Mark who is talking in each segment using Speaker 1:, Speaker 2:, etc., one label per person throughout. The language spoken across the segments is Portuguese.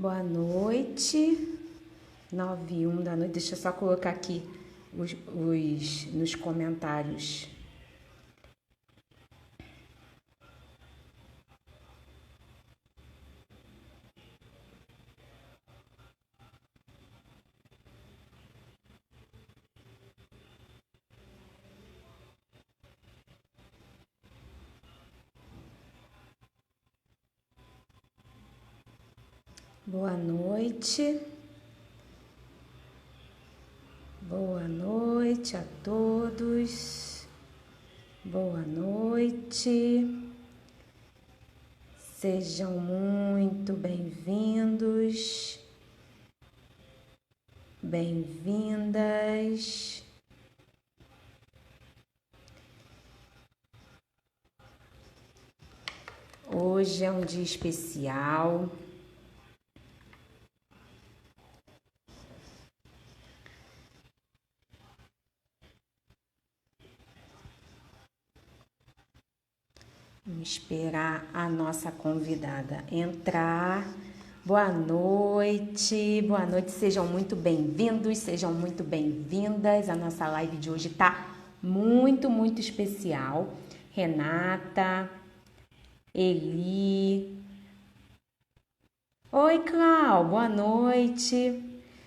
Speaker 1: Boa noite, 9h01 da noite. Deixa eu só colocar aqui nos comentários. Boa noite. Boa noite a todos. Boa noite. Sejam muito bem-vindos, bem-vindas. Hoje é um dia especial. Vamos esperar a nossa convidada entrar. Boa noite, sejam muito bem-vindos, sejam muito bem-vindas. A nossa live de hoje tá muito especial. Renata, Eli. Oi, Clau, boa noite.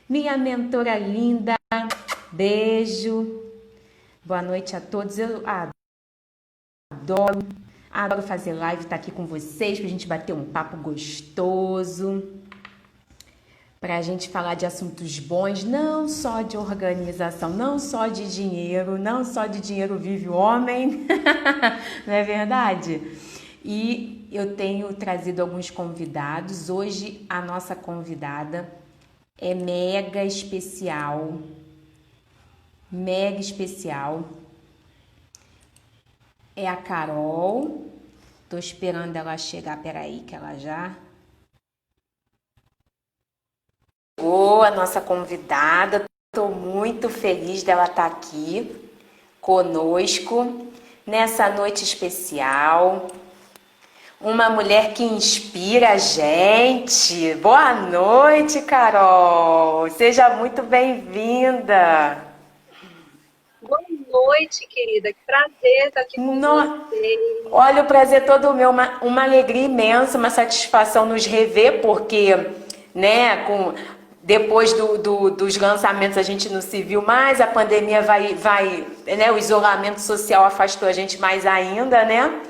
Speaker 1: Minha mentora linda, beijo. Boa noite a todos. Eu adoro fazer live, estar aqui com vocês, pra gente bater um papo gostoso, pra gente falar de assuntos bons, não só de organização, não só de dinheiro, não só de dinheiro vive o homem, não é verdade? E eu tenho trazido alguns convidados. Hoje a nossa convidada é mega especial, é a Carol. Tô esperando ela chegar, peraí, que ela já chegou, a nossa convidada. Tô muito feliz dela estar aqui conosco nessa noite especial. Uma mulher que inspira a gente. Boa noite, Carol. Seja muito bem-vinda.
Speaker 2: Boa noite, querida. Que prazer estar aqui com você.
Speaker 1: Olha, o prazer todo meu, uma alegria imensa, uma satisfação nos rever, porque, né, depois dos lançamentos a gente não se viu mais, a pandemia né, o isolamento social afastou a gente mais ainda, né?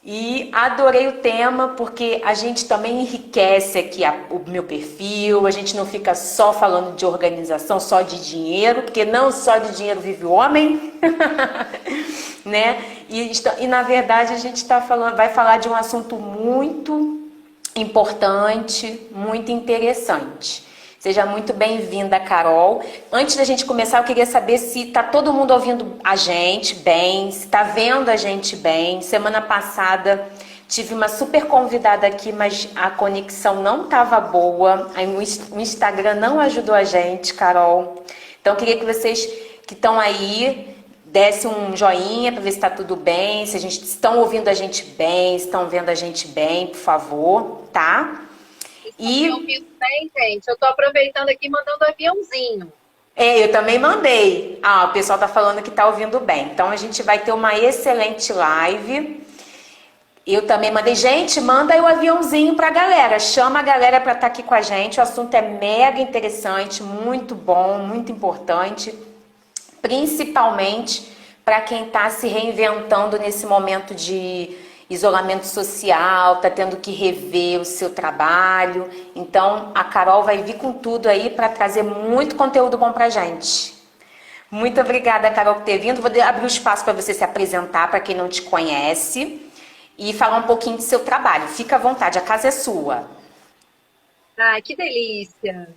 Speaker 1: E adorei o tema, porque a gente também enriquece aqui o meu perfil, a gente não fica só falando de organização, só de dinheiro, porque não só de dinheiro vive o homem, né? E na verdade a gente vai falar de um assunto muito importante, muito interessante. Seja muito bem-vinda, Carol. Antes da gente começar, eu queria saber se tá todo mundo ouvindo a gente bem, se tá vendo a gente bem. Semana passada tive uma super convidada aqui, mas a conexão não estava boa. Aí o Instagram não ajudou a gente, Carol. Então, eu queria que vocês que estão aí dessem um joinha para ver se está tudo bem, se estão ouvindo a gente bem, se estão vendo a gente bem, por favor, tá?
Speaker 2: Estão me ouvindo bem, gente? Eu estou aproveitando aqui e mandando um aviãozinho.
Speaker 1: Eu também mandei. O pessoal tá falando que tá ouvindo bem. Então a gente vai ter uma excelente live. Eu também mandei. Gente, manda aí o aviãozinho pra galera. Chama a galera pra estar aqui com a gente. O assunto é mega interessante, muito bom, muito importante. Principalmente para quem está se reinventando nesse momento de isolamento social, está tendo que rever o seu trabalho. Então, a Carol vai vir com tudo aí para trazer muito conteúdo bom para gente. Muito obrigada, Carol, por ter vindo. Vou abrir o espaço para você se apresentar, para quem não te conhece, e falar um pouquinho do seu trabalho. Fica à vontade, a casa é sua.
Speaker 2: Ai, que delícia.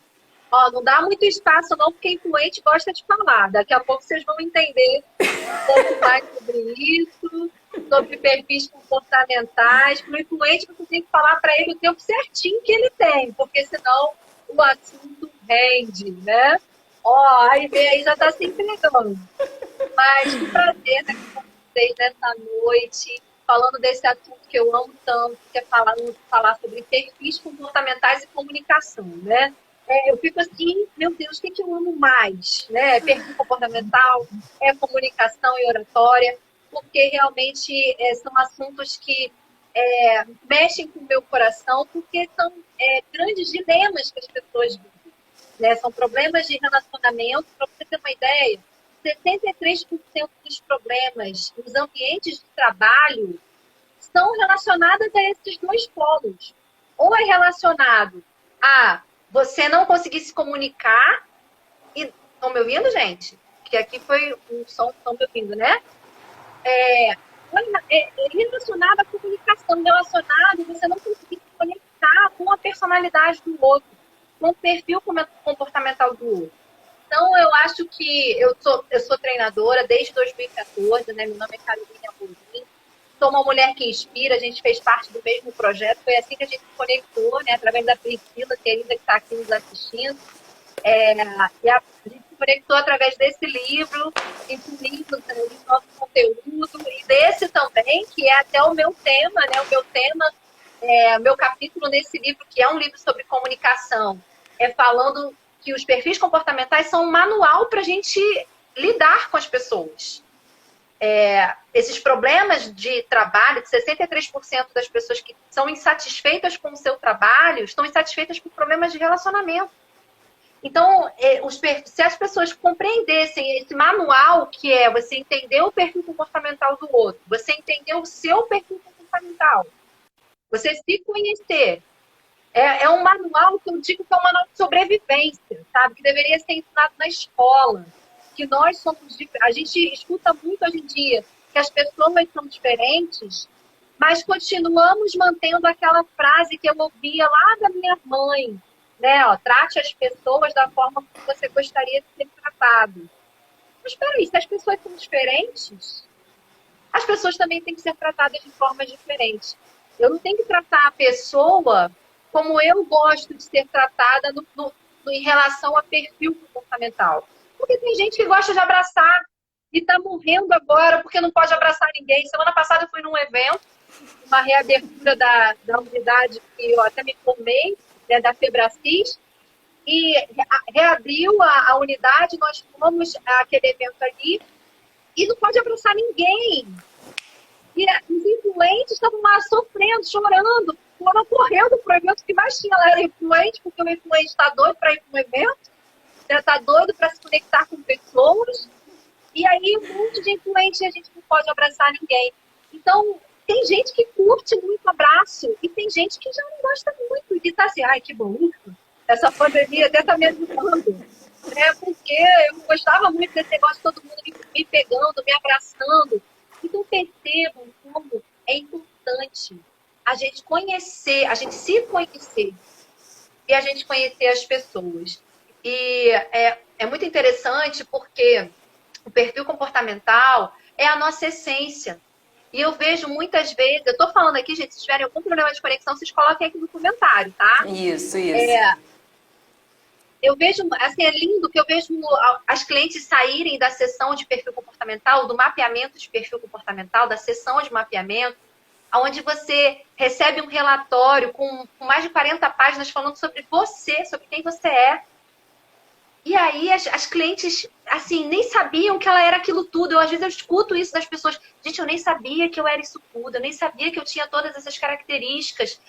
Speaker 2: Ó, não dá muito espaço não, porque influente gosta de falar. Daqui a pouco vocês vão entender um pouco mais sobre isso, sobre perfis comportamentais. Para o influente, você tem que falar para ele o tempo certinho que ele tem, porque senão o assunto rende, né? Ó, aí vem aí já está se entregando. Mas que prazer estar aqui com vocês nessa noite. falando desse assunto que eu amo tanto, que é falar sobre perfis comportamentais e comunicação, né? Eu fico assim, meu Deus, o que eu amo mais? Né? Perfil comportamental, comunicação e oratória, porque realmente são assuntos que mexem com o meu coração, porque são grandes dilemas que as pessoas vivem, né? São problemas de relacionamento. Para você ter uma ideia, 63% dos problemas nos ambientes de trabalho são relacionados a esses dois polos. Ou é relacionado a você não conseguir se comunicar. Estão me ouvindo, gente? Que aqui foi um som que estão me ouvindo, né? Relacionado à comunicação, relacionado a você não conseguir se conectar com a personalidade do outro, com o perfil comportamental do outro. Então, eu acho que eu sou treinadora desde 2014, né? Meu nome é Carolina Amorim. Sou uma mulher que inspira, a gente fez parte do mesmo projeto. Foi assim que a gente se conectou, né? Através da Priscila, querida, que está aqui nos assistindo. E a gente se conectou através desse livro, incluindo o nosso conteúdo, e desse também, que é até o meu tema, né? O meu capítulo nesse livro, que é um livro sobre comunicação, falando que os perfis comportamentais são um manual para a gente lidar com as pessoas. Esses problemas de trabalho, de 63% das pessoas que são insatisfeitas com o seu trabalho, estão insatisfeitas por problemas de relacionamento. Então, se as pessoas compreendessem esse manual, que é você entender o perfil comportamental do outro, você entender o seu perfil comportamental, você se conhecer, é um manual que eu digo que é um manual de sobrevivência, sabe? Que deveria ser ensinado na escola. Que nós somos diferentes. A gente escuta muito hoje em dia que as pessoas são diferentes, mas continuamos mantendo aquela frase que eu ouvia lá da minha mãe, né? Trate as pessoas da forma que você gostaria de ser tratado. Mas espera aí, se as pessoas são diferentes, as pessoas também têm que ser tratadas de formas diferentes. Eu não tenho que tratar a pessoa como eu gosto de ser tratada em relação a perfil comportamental. Porque tem gente que gosta de abraçar e está morrendo agora porque não pode abraçar ninguém. Semana passada eu fui num evento, uma reabertura da unidade que eu até me formei, né, da Febracis, e reabriu a unidade, nós fomos àquele evento ali e não pode abraçar ninguém. E os influentes estavam lá sofrendo, chorando, foram correndo para o evento que mais tinha lá era influente, porque o influente está doido para ir para um evento, está doido para se conectar com pessoas, e aí um monte de influente e a gente não pode abraçar ninguém. Então, tem gente que curte muito abraço, e tem gente que já não gosta muito, e está assim, ai, que bom, essa pandemia até está me ajudando, né? Porque eu gostava muito desse negócio de todo mundo me pegando, me abraçando. Então, percebam como é importante a gente conhecer, a gente se conhecer e a gente conhecer as pessoas. E é muito interessante porque o perfil comportamental é a nossa essência. E eu vejo muitas vezes, eu estou falando aqui, gente, se tiverem algum problema de conexão, vocês coloquem aqui no comentário, tá?
Speaker 1: Isso.
Speaker 2: Eu vejo, assim, é lindo que eu vejo as clientes saírem da sessão de perfil comportamental, do mapeamento de perfil comportamental, da sessão de mapeamento, onde você recebe um relatório com mais de 40 páginas falando sobre você, sobre quem você é. E aí as clientes, assim, nem sabiam que ela era aquilo tudo. Às vezes eu escuto isso das pessoas. Gente, eu nem sabia que eu era isso tudo. Eu nem sabia que eu tinha todas essas características.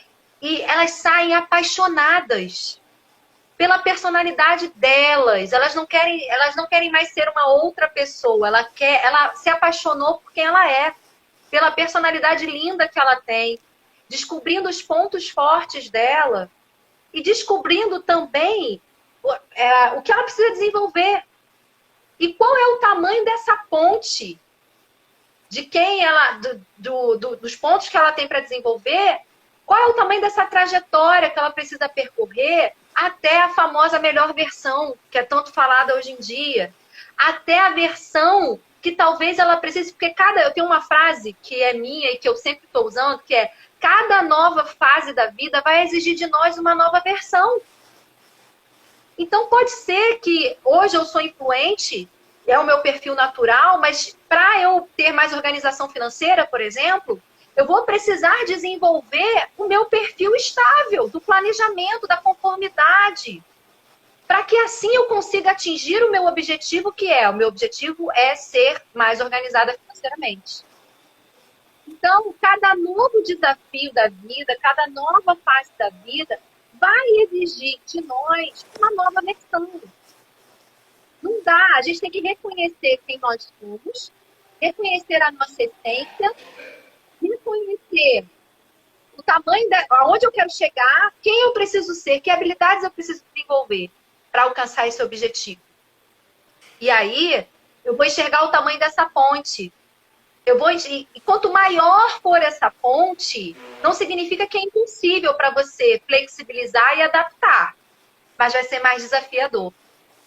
Speaker 2: E elas saem apaixonadas pela personalidade delas. Elas não querem mais ser uma outra pessoa. Ela se apaixonou por quem ela é, pela personalidade linda que ela tem, descobrindo os pontos fortes dela e descobrindo também o que ela precisa desenvolver. E qual é o tamanho dessa ponte de quem ela, dos pontos que ela tem para desenvolver, qual é o tamanho dessa trajetória que ela precisa percorrer até a famosa melhor versão, que é tanto falada hoje em dia, até a versão que talvez ela precise, porque eu tenho uma frase que é minha e que eu sempre estou usando, que é: cada nova fase da vida vai exigir de nós uma nova versão. Então pode ser que hoje eu sou influente, é o meu perfil natural, mas para eu ter mais organização financeira, por exemplo, Eu vou precisar desenvolver o meu perfil estável, do planejamento, da conformidade, para que assim eu consiga atingir o meu objetivo, o meu objetivo é ser mais organizada financeiramente. Então, cada novo desafio da vida, cada nova fase da vida, vai exigir de nós uma nova versão. Não dá, a gente tem que reconhecer quem nós somos, reconhecer a nossa essência, reconhecer o tamanho, aonde eu quero chegar, quem eu preciso ser, que habilidades eu preciso desenvolver para alcançar esse objetivo. E aí, eu vou enxergar o tamanho dessa ponte. E quanto maior for essa ponte, não significa que é impossível para você flexibilizar e adaptar, mas vai ser mais desafiador.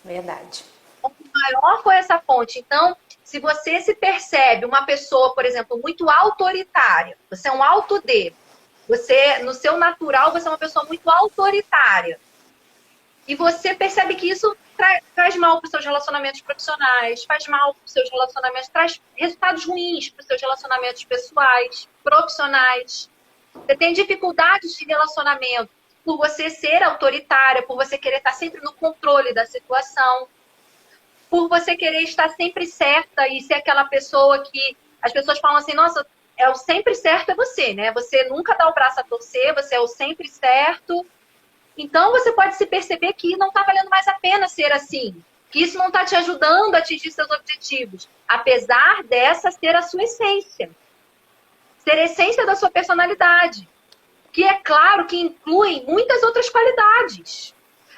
Speaker 1: Verdade.
Speaker 2: Quanto maior for essa ponte, então, se você se percebe uma pessoa, por exemplo, muito autoritária, você é um auto-D, você, no seu natural, você é uma pessoa muito autoritária, e você percebe que isso traz mal para os seus relacionamentos profissionais, faz mal para os seus relacionamentos, traz resultados ruins para os seus relacionamentos pessoais, profissionais. Você tem dificuldades de relacionamento por você ser autoritária, por você querer estar sempre no controle da situação, por você querer estar sempre certa e ser aquela pessoa que as pessoas falam assim, nossa, é o sempre certo é você, né? Você nunca dá o braço a torcer, você é o sempre certo. Então, você pode se perceber que não está valendo mais a pena ser assim. Que isso não está te ajudando a atingir seus objetivos. Apesar dessa ser a sua essência. Ser a essência da sua personalidade. Que é claro que inclui muitas outras qualidades.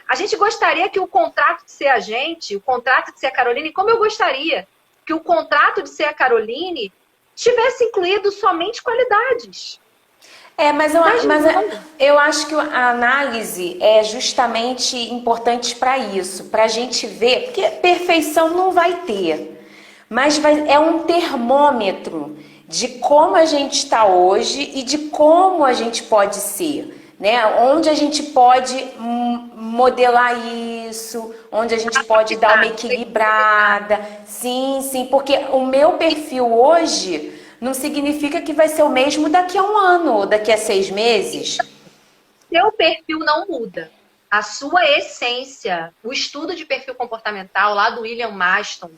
Speaker 2: A gente gostaria que o contrato de ser a gente, o contrato de ser a Caroline, como eu gostaria que o contrato de ser a Caroline tivesse incluído somente qualidades.
Speaker 1: Mas eu acho que a análise é justamente importante para isso, para a gente ver, porque perfeição não vai ter, mas é um termômetro de como a gente está hoje e de como a gente pode ser, né? Onde a gente pode modelar isso, onde a gente pode dar uma equilibrada. Sim, sim, porque o meu perfil hoje não significa que vai ser o mesmo daqui a um ano ou daqui a 6 meses.
Speaker 2: Seu perfil não muda. A sua essência, o estudo de perfil comportamental lá do William Maston,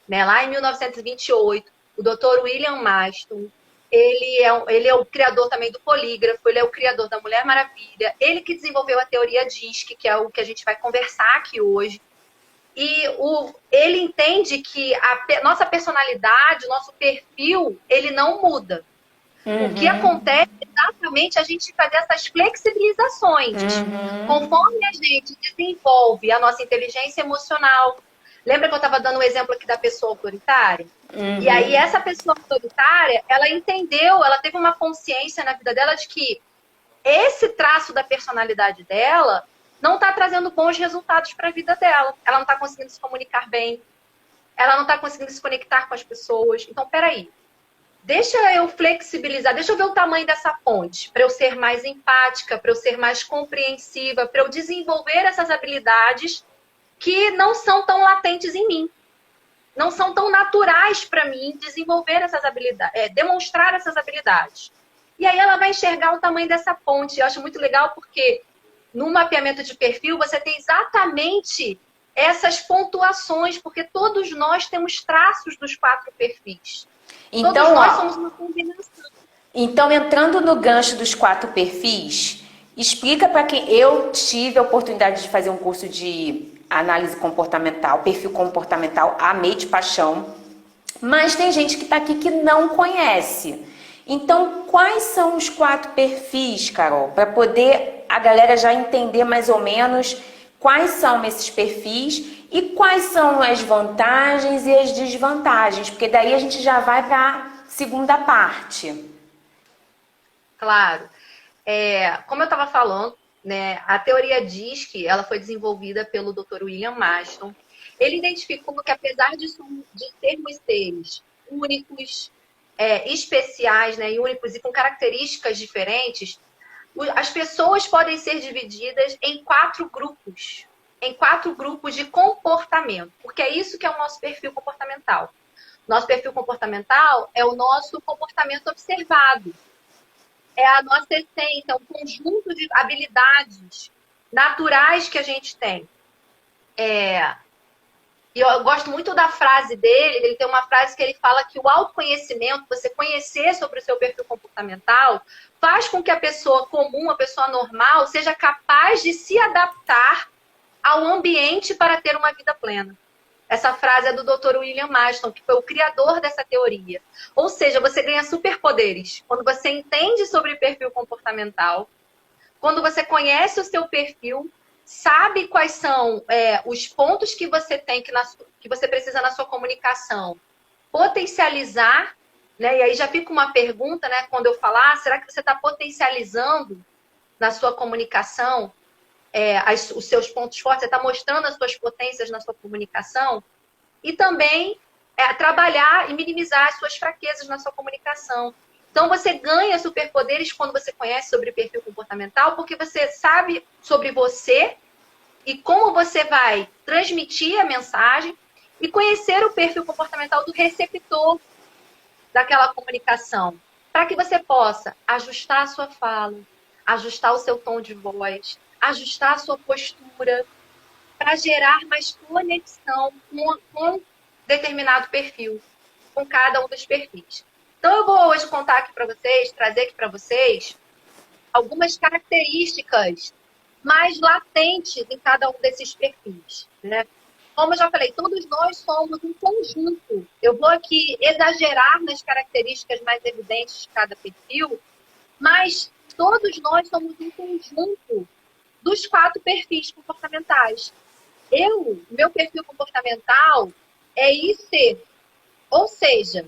Speaker 2: né, lá em 1928, o Dr. William Maston, ele é o criador também do polígrafo, ele é o criador da Mulher Maravilha, ele que desenvolveu a teoria DISC, que é o que a gente vai conversar aqui hoje. E ele entende que a nossa personalidade, o nosso perfil, ele não muda. O que acontece é exatamente a gente fazer essas flexibilizações. Conforme a gente desenvolve a nossa inteligência emocional. Lembra que eu estava dando um exemplo aqui da pessoa autoritária? E aí essa pessoa autoritária, ela entendeu, ela teve uma consciência na vida dela de que esse traço da personalidade dela não está trazendo bons resultados para a vida dela. Ela não está conseguindo se comunicar bem. Ela não está conseguindo se conectar com as pessoas. Então, peraí. Deixa eu flexibilizar, deixa eu ver o tamanho dessa ponte, para eu ser mais empática, para eu ser mais compreensiva, para eu desenvolver essas habilidades que não são tão latentes em mim. Não são tão naturais para mim desenvolver essas habilidades, demonstrar essas habilidades. E aí ela vai enxergar o tamanho dessa ponte. Eu acho muito legal porque no mapeamento de perfil, você tem exatamente essas pontuações, porque todos nós temos traços dos 4 perfis.
Speaker 1: Então,
Speaker 2: todos nós somos uma combinação.
Speaker 1: Então, entrando no gancho dos 4 perfis, explica para quem eu tive a oportunidade de fazer um curso de análise comportamental, perfil comportamental, amei de paixão, mas tem gente que está aqui que não conhece. Então, quais são os 4 perfis, Carol, para poder a galera já entender mais ou menos quais são esses perfis e quais são as vantagens e as desvantagens, porque daí a gente já vai para a segunda parte.
Speaker 2: Claro. Como eu estava falando, né, a teoria DISC, ela foi desenvolvida pelo Dr. William Maston. Ele identificou que apesar de sermos seres únicos, especiais, né, e únicos e com características diferentes, as pessoas podem ser divididas em 4 grupos. Em 4 grupos de comportamento. Porque é isso que é o nosso perfil comportamental. Nosso perfil comportamental é o nosso comportamento observado. é a nossa essência, é um conjunto de habilidades naturais que a gente tem. E eu gosto muito da frase dele, ele tem uma frase que ele fala que o autoconhecimento, você conhecer sobre o seu perfil comportamental, faz com que a pessoa comum, a pessoa normal, seja capaz de se adaptar ao ambiente para ter uma vida plena. Essa frase é do Dr. William Maston, que foi o criador dessa teoria. Ou seja, você ganha superpoderes quando você entende sobre perfil comportamental, quando você conhece o seu perfil, sabe quais são os pontos que você tem, que você precisa na sua comunicação, potencializar, né? E aí já fica uma pergunta, né? Quando eu falar, será que você está potencializando na sua comunicação os seus pontos fortes? Você está mostrando as suas potências na sua comunicação? E também trabalhar e minimizar as suas fraquezas na sua comunicação. Então, você ganha superpoderes quando você conhece sobre o perfil comportamental, porque você sabe sobre você e como você vai transmitir a mensagem e conhecer o perfil comportamental do receptor daquela comunicação, para que você possa ajustar a sua fala, ajustar o seu tom de voz, ajustar a sua postura, para gerar mais conexão com determinado perfil, com cada um dos perfis. Então, eu vou hoje contar aqui para vocês, trazer aqui para vocês algumas características mais latentes em cada um desses perfis, né? Como eu já falei, todos nós somos um conjunto. Eu vou aqui exagerar nas características mais evidentes de cada perfil, mas todos nós somos um conjunto dos 4 perfis comportamentais. Meu perfil comportamental é IC, ou seja,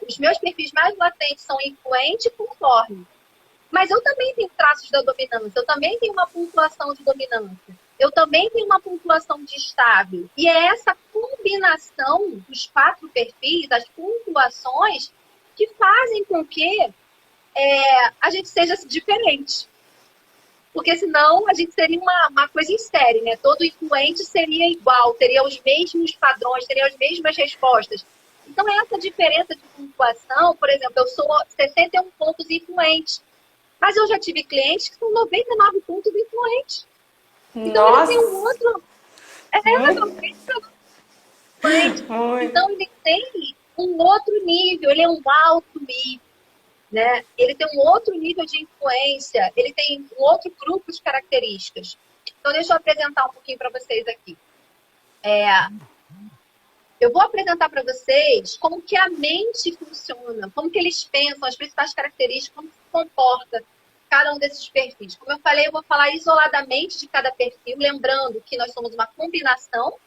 Speaker 2: os meus perfis mais latentes são influente e conforme. Mas eu também tenho traços da dominância, eu também tenho uma pontuação de dominância, eu também tenho uma pontuação de estável. E é essa combinação dos 4 perfis, as pontuações, que fazem com que a gente seja diferente. Porque senão a gente seria uma coisa em série, né? Todo influente seria igual, teria os mesmos padrões, teria as mesmas respostas. Então, essa diferença de pontuação, por exemplo, eu sou 61 pontos influente, mas eu já tive clientes que são 99 pontos influentes. Então,
Speaker 1: Nossa!
Speaker 2: ele tem um outro... 99 influente. Então, ele tem um outro nível, ele é um alto nível. Né? Ele tem um outro nível de influência, ele tem um outro grupo de características. Então, deixa eu apresentar um pouquinho para vocês aqui. Eu vou apresentar para vocês como que a mente funciona, como que eles pensam, as principais características, como se comporta cada um desses perfis. Como eu falei, eu vou falar isoladamente de cada perfil, lembrando que nós somos uma combinação,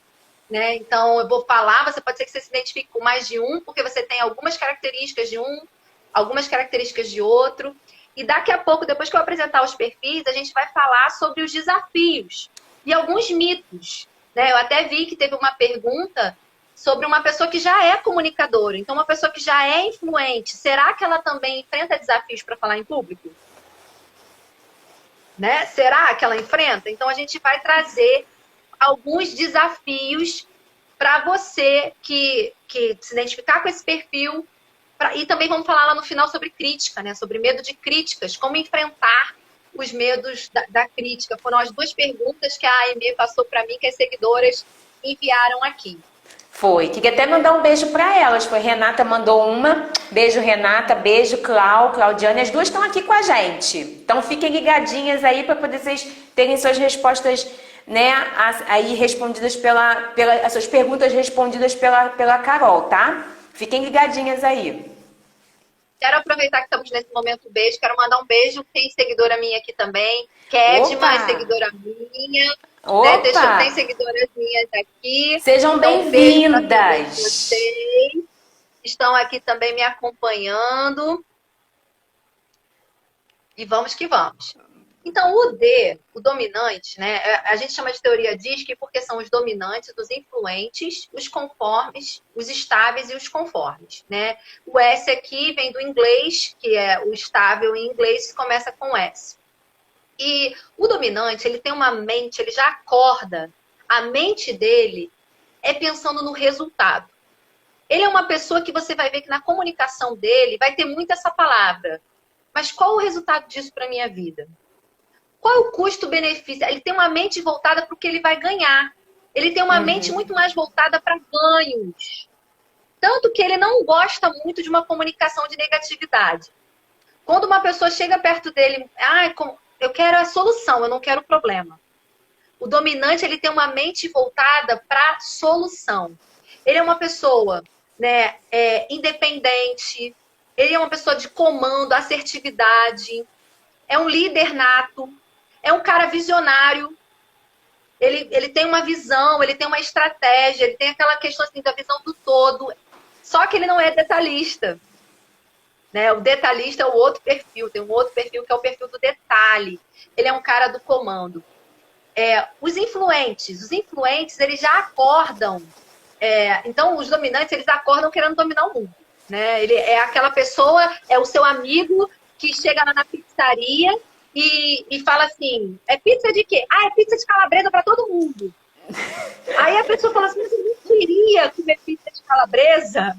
Speaker 2: né? Então, eu vou falar, você pode ser que você se identifique com mais de um, porque você tem algumas características de um, algumas características de outro. E daqui a pouco, depois que eu apresentar os perfis, a gente vai falar sobre os desafios e alguns mitos, né? Eu até vi que teve uma pergunta sobre uma pessoa que já é comunicadora. Então, uma pessoa que já é influente, será que ela também enfrenta desafios para falar em público? Né? Será que ela enfrenta? Então, a gente vai trazer alguns desafios para você que se identificar com esse perfil. E também vamos falar lá no final sobre crítica, né? Sobre medo de críticas, como enfrentar os medos da crítica. Foram as 2 perguntas que a Aimee passou para mim, que as seguidoras enviaram aqui.
Speaker 1: Foi. Queria até mandar um beijo para elas. Foi Renata mandou uma. Beijo, Renata. Beijo, Claudiane. As 2 estão aqui com a gente. Então fiquem ligadinhas aí para poder vocês terem suas respostas, né? Aí respondidas as suas perguntas respondidas pela Carol, tá? Fiquem ligadinhas aí.
Speaker 2: Quero aproveitar que estamos nesse momento beijo. Quero mandar um beijo. Tem seguidora minha aqui também. Kedma é seguidora minha. Né? Tem seguidoras minhas aqui.
Speaker 1: Sejam
Speaker 2: então,
Speaker 1: bem-vindas.
Speaker 2: Vocês estão aqui também me acompanhando. E vamos que vamos. Então, o D, o dominante, né? A gente chama de teoria DISC porque são os dominantes, os influentes, os conformes, os estáveis e os conformes, né? O S aqui vem do inglês, que é o estável em inglês, que começa com S. E o dominante, ele tem uma mente, ele já acorda. A mente dele é pensando no resultado. Ele é uma pessoa que você vai ver que na comunicação dele vai ter muito essa palavra. Mas qual o resultado disso para minha vida? Qual é o custo-benefício? Ele tem uma mente voltada para o que ele vai ganhar. Ele tem uma mente muito mais voltada para ganhos. Tanto que ele não gosta muito de uma comunicação de negatividade. Quando uma pessoa chega perto dele, eu quero a solução, eu não quero o problema. O dominante, ele tem uma mente voltada para a solução. Ele é uma pessoa, né, independente, ele é uma pessoa de comando, assertividade, é um líder nato, é um cara visionário. Ele tem uma visão, ele tem uma estratégia, ele tem aquela questão assim, da visão do todo. Só que ele não é detalhista. Né? O detalhista é o outro perfil. Tem um outro perfil que é o perfil do detalhe. Ele é um cara do comando. Os influentes, eles já acordam. Então, os dominantes, eles acordam querendo dominar o mundo. Né? Ele é aquela pessoa, é o seu amigo que chega lá na pizzaria e fala assim, é pizza de quê? É pizza de calabresa para todo mundo. Aí a pessoa fala assim, mas eu não queria comer pizza de calabresa.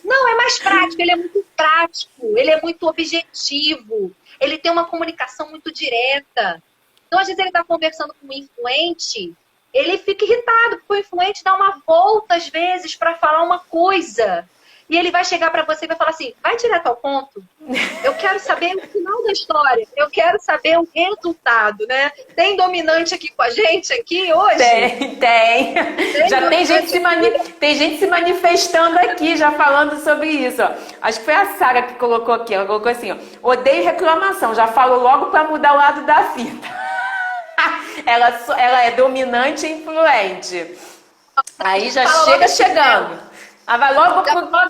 Speaker 2: Não, é mais prático, ele é muito prático, ele é muito objetivo, ele tem uma comunicação muito direta. Então, às vezes, ele está conversando com um influente, ele fica irritado, porque o influente dá uma volta, às vezes, para falar uma coisa. E ele vai chegar para você e vai falar assim, vai direto ao ponto. Eu quero saber o final da história. Eu quero saber o resultado, né? Tem dominante aqui com a gente aqui hoje?
Speaker 1: Tem. Já tem gente se manifestando aqui, já falando sobre isso. Ó. Acho que foi a Sara que colocou aqui. Ela colocou assim, ó, odeio reclamação. Já falo logo para mudar o lado da fita. Ela é dominante e influente. Aí já chega chegando. Vai logo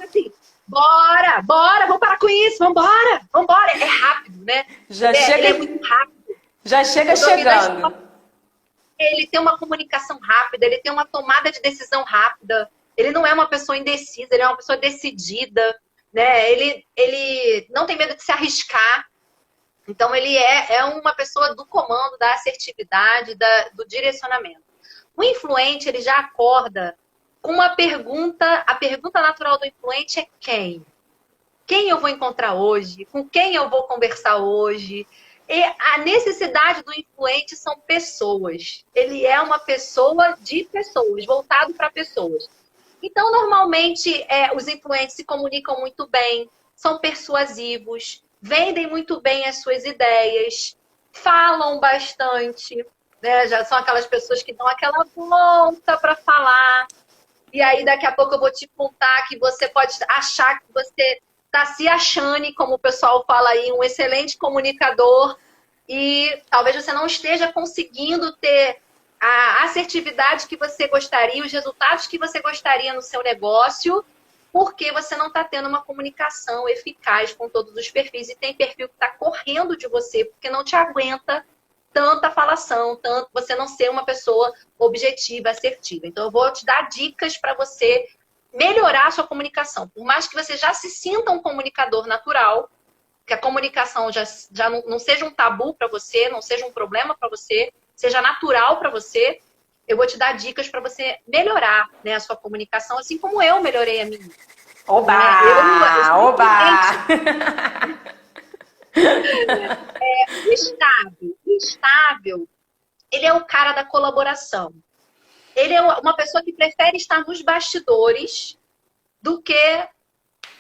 Speaker 2: assim, bora, vamos parar com isso, vambora. É rápido, né? Ele é muito rápido.
Speaker 1: Já chega chegando.
Speaker 2: Ele tem uma comunicação rápida, ele tem uma tomada de decisão rápida. Ele não é uma pessoa indecisa, ele é uma pessoa decidida, né? Ele não tem medo de se arriscar. Então, ele é uma pessoa do comando, da assertividade, do direcionamento. O influente, ele já acorda com uma pergunta. A pergunta natural do influente é quem? Quem eu vou encontrar hoje? Com quem eu vou conversar hoje? E a necessidade do influente são pessoas. Ele é uma pessoa de pessoas, voltado para pessoas. Então, normalmente, os influentes se comunicam muito bem, são persuasivos, vendem muito bem as suas ideias, falam bastante, né? Já são aquelas pessoas que dão aquela volta para falar. E aí, daqui a pouco eu vou te contar que você pode achar que você está se achando, como o pessoal fala aí, um excelente comunicador. E talvez você não esteja conseguindo ter a assertividade que você gostaria, os resultados que você gostaria no seu negócio, porque você não está tendo uma comunicação eficaz com todos os perfis. E tem perfil que está correndo de você, porque não te aguenta tanta falação, tanto você não ser uma pessoa objetiva, assertiva. Então, eu vou te dar dicas para você melhorar a sua comunicação. Por mais que você já se sinta um comunicador natural, que a comunicação já não seja um tabu para você, não seja um problema para você, seja natural para você, eu vou te dar dicas para você melhorar, né, a sua comunicação, assim como eu melhorei a minha.
Speaker 1: Oba! Oba!
Speaker 2: O estável, ele é o cara da colaboração. Ele é uma pessoa que prefere estar nos bastidores do que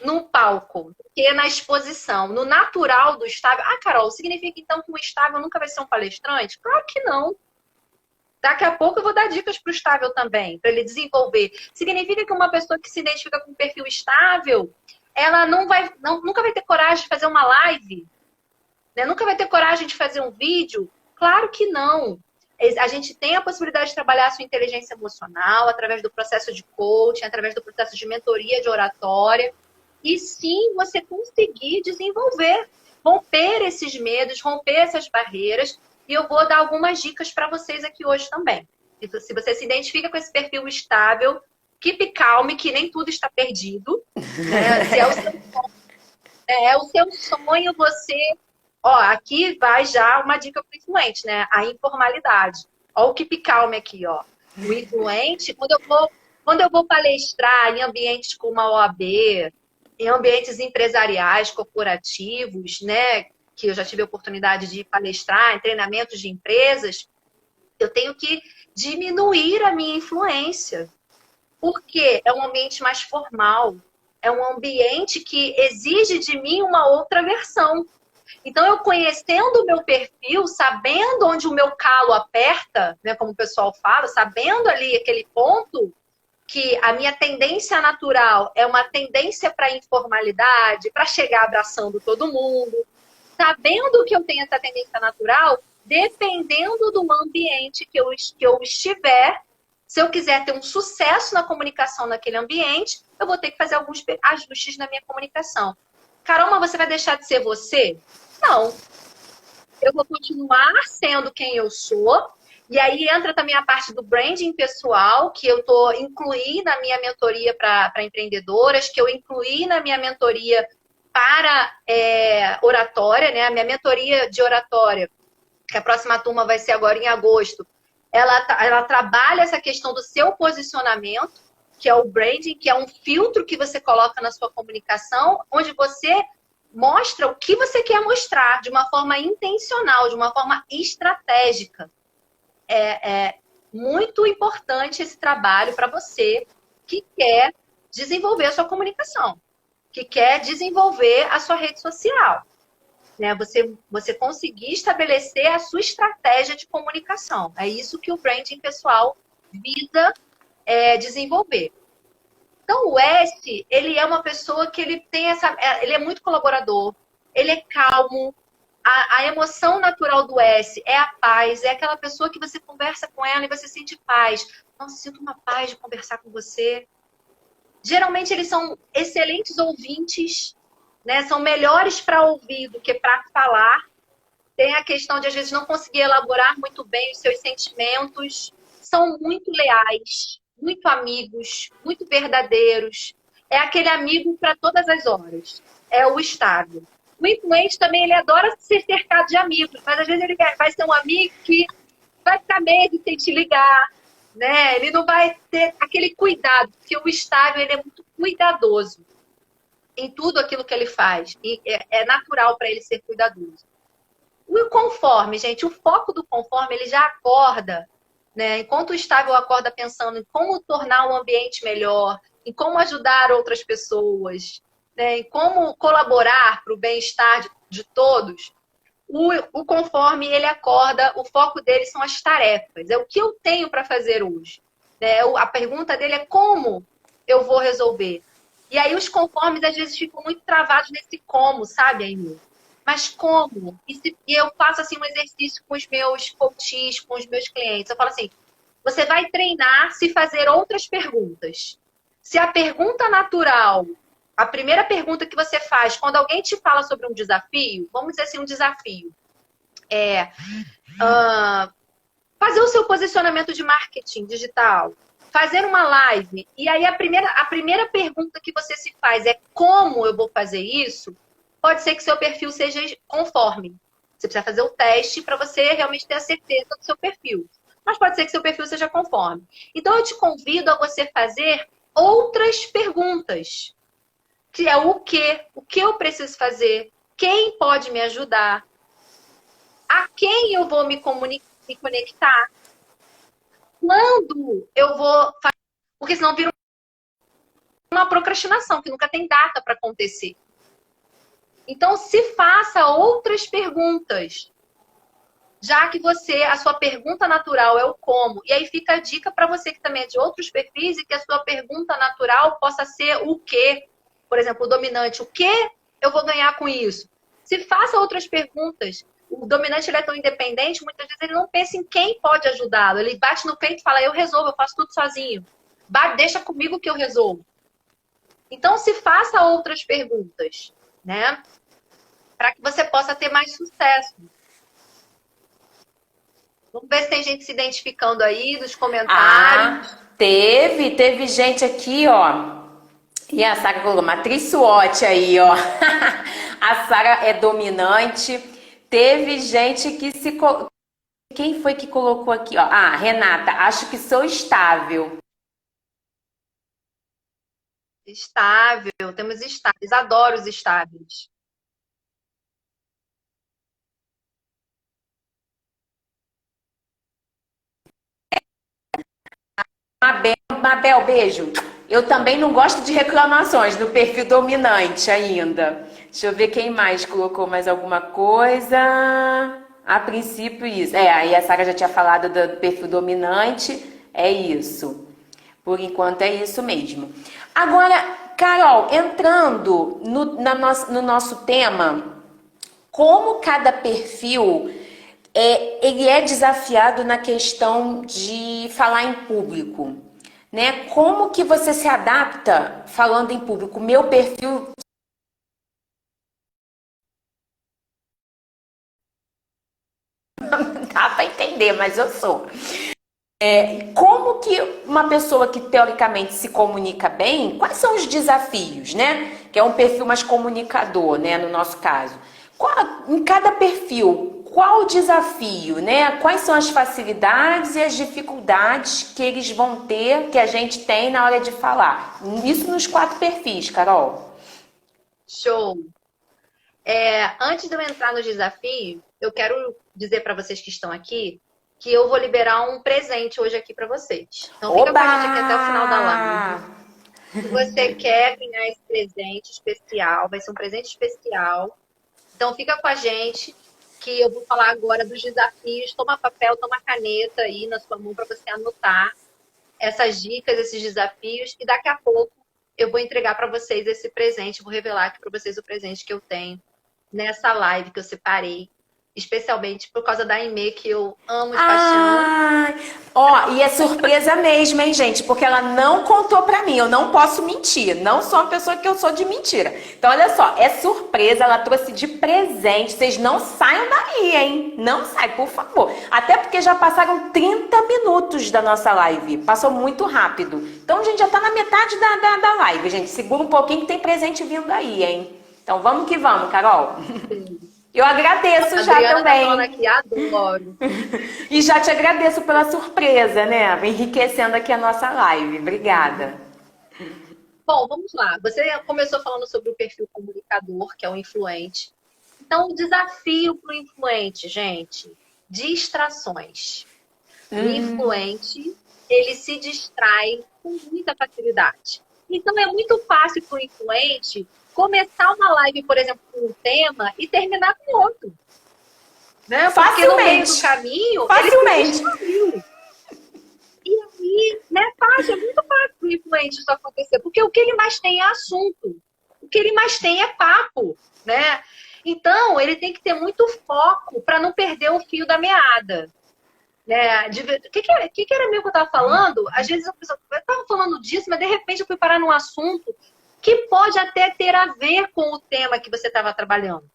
Speaker 2: no palco, do que na exposição. No natural do estável. Carol, significa então que um estável nunca vai ser um palestrante? Claro que não. Daqui a pouco eu vou dar dicas para o estável também, para ele desenvolver. Significa que uma pessoa que se identifica com um perfil estável, ela nunca vai ter coragem de fazer uma live? Né? Nunca vai ter coragem de fazer um vídeo? Claro que não. A gente tem a possibilidade de trabalhar a sua inteligência emocional através do processo de coaching, através do processo de mentoria, de oratória. E sim, você conseguir desenvolver, romper esses medos, romper essas barreiras. E eu vou dar algumas dicas para vocês aqui hoje também. Se você se identifica com esse perfil estável, keep calm, que nem tudo está perdido. Né? Se é o seu sonho, você... aqui vai já uma dica para o influente, né? A informalidade. O keep calm aqui, ó. O influente, quando eu vou palestrar em ambientes como a OAB, em ambientes empresariais, corporativos, né, que eu já tive a oportunidade de palestrar em treinamentos de empresas, eu tenho que diminuir a minha influência, porque é um ambiente mais formal, é um ambiente que exige de mim uma outra versão. Então, eu conhecendo o meu perfil, sabendo onde o meu calo aperta, né, como o pessoal fala, sabendo ali aquele ponto que a minha tendência natural é uma tendência para informalidade, para chegar abraçando todo mundo, sabendo que eu tenho essa tendência natural, dependendo do ambiente que eu estiver, se eu quiser ter um sucesso na comunicação naquele ambiente, eu vou ter que fazer alguns ajustes na minha comunicação. Carol, mas você vai deixar de ser você? Não. Eu vou continuar sendo quem eu sou. E aí entra também a parte do branding pessoal, que eu estou incluindo na minha mentoria para empreendedoras, que eu incluí na minha mentoria para oratória, né? A minha mentoria de oratória, que a próxima turma vai ser agora em agosto, ela trabalha essa questão do seu posicionamento, que é o branding, que é um filtro que você coloca na sua comunicação, onde você mostra o que você quer mostrar de uma forma intencional, de uma forma estratégica. É muito importante esse trabalho para você que quer desenvolver a sua comunicação, que quer desenvolver a sua rede social. Né? Você conseguir estabelecer a sua estratégia de comunicação. É isso que o branding pessoal visa desenvolver. Então, o S, ele é uma pessoa que ele é muito colaborador, ele é calmo, a emoção natural do S é a paz, é aquela pessoa que você conversa com ela e você sente paz. Nossa, sinto uma paz de conversar com você. Geralmente, eles são excelentes ouvintes, né? São melhores para ouvir do que para falar. Tem a questão de, às vezes, não conseguir elaborar muito bem os seus sentimentos. São muito leais, muito amigos, muito verdadeiros. É aquele amigo para todas as horas. É o estável. O influente também, ele adora ser cercado de amigos, mas às vezes ele vai ser um amigo que vai ficar medo sem te ligar, né? Ele não vai ter aquele cuidado, porque o estável, ele é muito cuidadoso em tudo aquilo que ele faz. E é natural para ele ser cuidadoso. O conforme, gente, o foco do conforme, ele já acorda, né? Enquanto o estável acorda pensando em como tornar o ambiente melhor, em como ajudar outras pessoas, né? Em como colaborar para o bem-estar de todos, o conforme, ele acorda, o foco dele são as tarefas. É o que eu tenho para fazer hoje. Né? A pergunta dele é como eu vou resolver. E aí os conformes, às vezes, ficam muito travados nesse como, sabe, Aimee? Mas como? E eu faço assim um exercício com os meus coaches, com os meus clientes. Eu falo assim, você vai treinar se fazer outras perguntas. Se a pergunta natural, a primeira pergunta que você faz quando alguém te fala sobre um desafio, vamos dizer assim, um desafio, fazer o seu posicionamento de marketing digital, fazer uma live, e aí a primeira pergunta que você se faz é como eu vou fazer isso, pode ser que seu perfil seja conforme. Você precisa fazer o teste para você realmente ter a certeza do seu perfil. Mas pode ser que seu perfil seja conforme. Então eu te convido a você fazer outras perguntas. Que é o quê? O que eu preciso fazer? Quem pode me ajudar? A quem eu vou me conectar? Quando eu vou fazer? Porque senão vira uma procrastinação, que nunca tem data para acontecer. Então, se faça outras perguntas. Já que a sua pergunta natural é o como. E aí fica a dica para você que também é de outros perfis e que a sua pergunta natural possa ser o quê? Por exemplo, o dominante, o que eu vou ganhar com isso? Se faça outras perguntas. O dominante, ele é tão independente, muitas vezes ele não pensa em quem pode ajudá-lo. Ele bate no peito e fala, eu resolvo, eu faço tudo sozinho. Deixa comigo que eu resolvo. Então, se faça outras perguntas, né? Para que você possa ter mais sucesso. Vamos ver se tem gente se identificando aí nos comentários.
Speaker 1: Teve gente aqui, ó. E a Sara colocou matriz SWOT aí, ó. A Sara é dominante. Teve gente que se... Quem foi que colocou aqui, ó? Renata, acho que sou estável.
Speaker 2: Estável, temos estáveis. Adoro os estáveis.
Speaker 1: Mabel, beijo. Eu também não gosto de reclamações no perfil dominante ainda. Deixa eu ver quem mais colocou mais alguma coisa. A princípio, isso. Aí a Sara já tinha falado do perfil dominante. É isso. Por enquanto é isso mesmo. Agora, Carol, entrando no nosso tema, como cada perfil ele é desafiado na questão de falar em público, né? Como que você se adapta falando em público? Meu perfil não dá para entender, mas eu sou. Como que uma pessoa que teoricamente se comunica bem, quais são os desafios, né? Que é um perfil mais comunicador, né? No nosso caso. Em cada perfil, qual o desafio, né? Quais são as facilidades e as dificuldades que eles vão ter, que a gente tem na hora de falar? Isso nos 4 perfis, Carol.
Speaker 2: Show! Antes de eu entrar no desafio, eu quero dizer para vocês que estão aqui que eu vou liberar um presente hoje aqui para vocês. Então fica
Speaker 1: Oba!
Speaker 2: com a gente aqui até o final da live. Se você quer ganhar esse presente especial, vai ser um presente especial. Então fica com a gente que eu vou falar agora dos desafios. Toma papel, toma caneta aí na sua mão para você anotar essas dicas, esses desafios. E daqui a pouco eu vou entregar para vocês esse presente. Vou revelar aqui para vocês o presente que eu tenho nessa live que eu separei. Especialmente por causa da Aimee, que eu amo de paixão.
Speaker 1: E é surpresa mesmo, hein, gente? Porque ela não contou pra mim. Eu não posso mentir. Não sou uma pessoa que eu sou de mentira. Então, olha só, é surpresa. Ela trouxe de presente. Vocês não saiam daí, hein? Não sai, por favor. Até porque já passaram 30 minutos da nossa live. Passou muito rápido. Então, a gente já tá na metade da live, gente. Segura um pouquinho que tem presente vindo aí, hein? Então, vamos que vamos, Carol. Eu agradeço já
Speaker 2: Adriana
Speaker 1: também.
Speaker 2: Tá falando aqui, adoro.
Speaker 1: E já te agradeço pela surpresa, né? Enriquecendo aqui a nossa live. Obrigada.
Speaker 2: Bom, vamos lá. Você começou falando sobre o perfil comunicador, que é o influente. Então, o desafio para o influente, gente, distrações. O influente, ele se distrai com muita facilidade. Então, é muito fácil para o influente começar uma live, por exemplo, com um tema e terminar com outro. Né? Porque no meio do caminho, ele se distraiu. E aí, né, fácil, é muito fácil para o influente isso acontecer, porque o que ele mais tem é assunto. O que ele mais tem é papo, né? Então, ele tem que ter muito foco para não perder o fio da meada. Né? O que era mesmo que eu estava falando? Às vezes eu estava falando disso, mas de repente eu fui parar num assunto que pode até ter a ver com o tema que você estava trabalhando.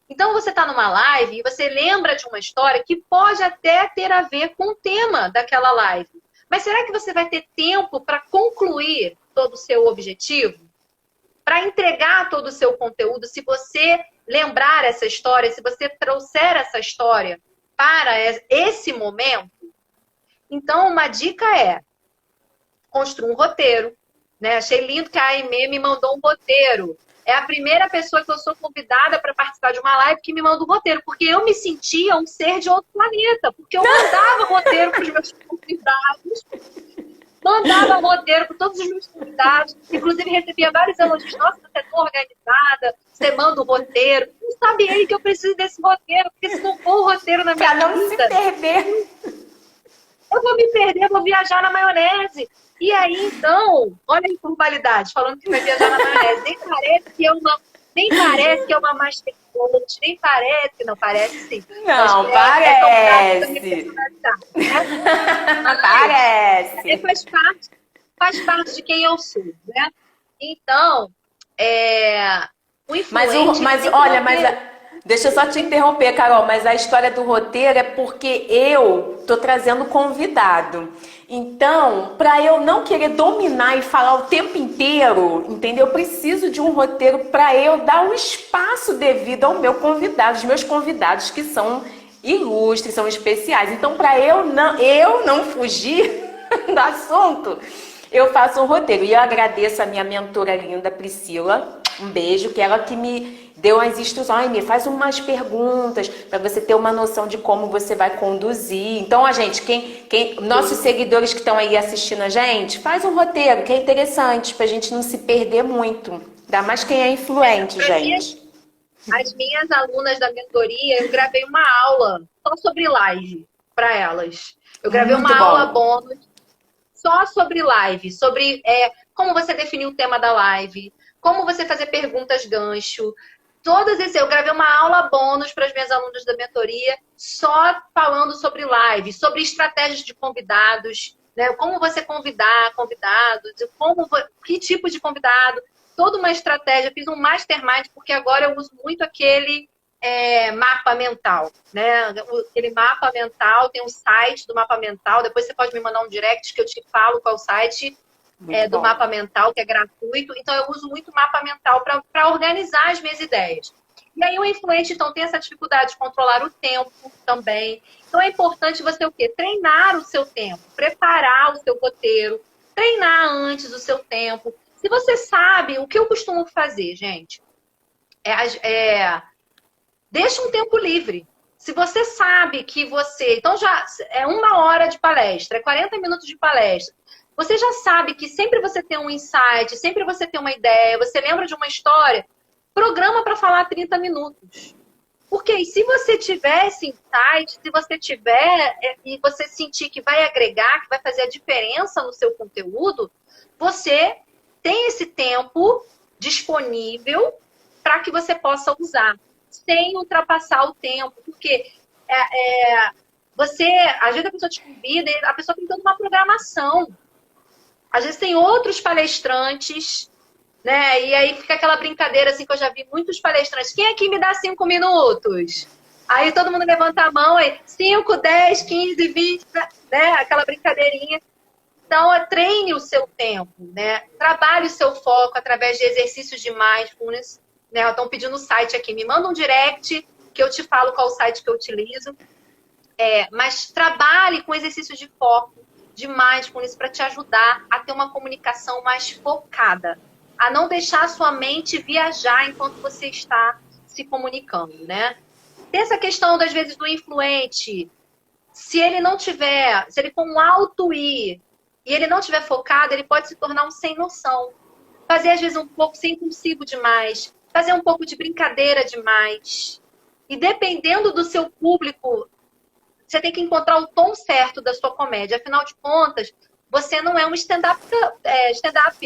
Speaker 2: Então, você está numa live e você lembra de uma história que pode até ter a ver com o tema daquela live. Mas será que você vai ter tempo para concluir todo o seu objetivo? Para entregar todo o seu conteúdo? Se você lembrar essa história, se você trouxer essa história para esse momento? Então, uma dica é construir um roteiro. Né? Achei lindo que a Aimee me mandou um roteiro. É a primeira pessoa que eu sou convidada para participar de uma live que me manda um roteiro, porque eu me sentia um ser de outro planeta, porque eu mandava roteiro para os meus convidados, mandava roteiro para todos os meus convidados, inclusive recebia vários elogios. Nossa, você é tão organizada, você manda o roteiro. Não sabe ele que eu preciso desse roteiro, porque se não for o roteiro na minha vida...
Speaker 1: Para não se perder.
Speaker 2: Eu vou me perder, vou viajar na maionese. E aí, então, olha a informalidade, falando que vai viajar na maionese. Nem parece que é uma master coach, nem parece, não parece sim.
Speaker 1: Não, parece. Parece.
Speaker 2: Faz parte de quem eu sou, né? Então, o influente...
Speaker 1: Deixa eu só te interromper, Carol, mas a história do roteiro é porque eu tô trazendo convidado. Então, para eu não querer dominar e falar o tempo inteiro, entendeu? Eu preciso de um roteiro para eu dar o espaço devido ao meu convidado, os meus convidados que são ilustres, são especiais. Então, para eu não fugir do assunto, Eu faço um roteiro e eu agradeço a minha mentora linda, Priscila. Um beijo, que ela que me deu as instruções. Me faz umas perguntas para você ter uma noção de como você vai conduzir. Então, a gente, nossos seguidores que estão aí assistindo a gente, faz um roteiro que é interessante para a gente não se perder muito. Ainda mais quem é influente, gente.
Speaker 2: As minhas alunas da mentoria, eu gravei uma aula só sobre live para elas. Eu gravei uma aula bônus só sobre live, sobre como você definir o tema da live, como você fazer perguntas gancho. Eu gravei uma aula bônus para as minhas alunas da mentoria, só falando sobre live, sobre estratégias de convidados, né? Como você convidar convidados, que tipo de convidado, toda uma estratégia. Fiz um mastermind, porque agora eu uso muito aquele mapa mental, né? Aquele mapa mental, tem um site do mapa mental, depois você pode me mandar um direct que eu te falo qual é o site do mapa mental, que é gratuito. Então eu uso muito mapa mental para organizar as minhas ideias. E aí o influente, então, tem essa dificuldade de controlar o tempo também. Então é importante você o quê? Treinar o seu tempo, preparar o seu roteiro, treinar antes o seu tempo. Se você sabe, o que eu costumo fazer, gente, deixa um tempo livre. Se você sabe que então já é 1 hora de palestra, é 40 minutos de palestra. Você já sabe que sempre você tem um insight, sempre você tem uma ideia, você lembra de uma história, programa para falar 30 minutos. Porque se você tiver esse insight, se você tiver e você sentir que vai agregar, que vai fazer a diferença no seu conteúdo, você tem esse tempo disponível para que você possa usar, sem ultrapassar o tempo. Porque às vezes a pessoa te convida e a pessoa tem toda uma programação. Às vezes tem outros palestrantes, né? E aí fica aquela brincadeira assim que eu já vi muitos palestrantes. Quem aqui me dá 5 minutos? Aí todo mundo levanta a mão, aí 5, 10, 15, 20, né? Aquela brincadeirinha. Então, treine o seu tempo, né? Trabalhe o seu foco através de exercícios de mindfulness. Né? Estão pedindo o site aqui. Me manda um direct que eu te falo qual o site que eu utilizo. Mas trabalhe com exercícios de foco, de mindfulness, para te ajudar a ter uma comunicação mais focada. A não deixar a sua mente viajar enquanto você está se comunicando, né? Tem essa questão, das vezes, do influente. Se ele for um alto-I, e ele não estiver focado, ele pode se tornar um sem noção. Fazer, às vezes, um pouco ser impulsivo demais. Fazer um pouco de brincadeira demais. E dependendo do seu público, você tem que encontrar o tom certo da sua comédia. Afinal de contas, você não é um stand-up, né? Stand-up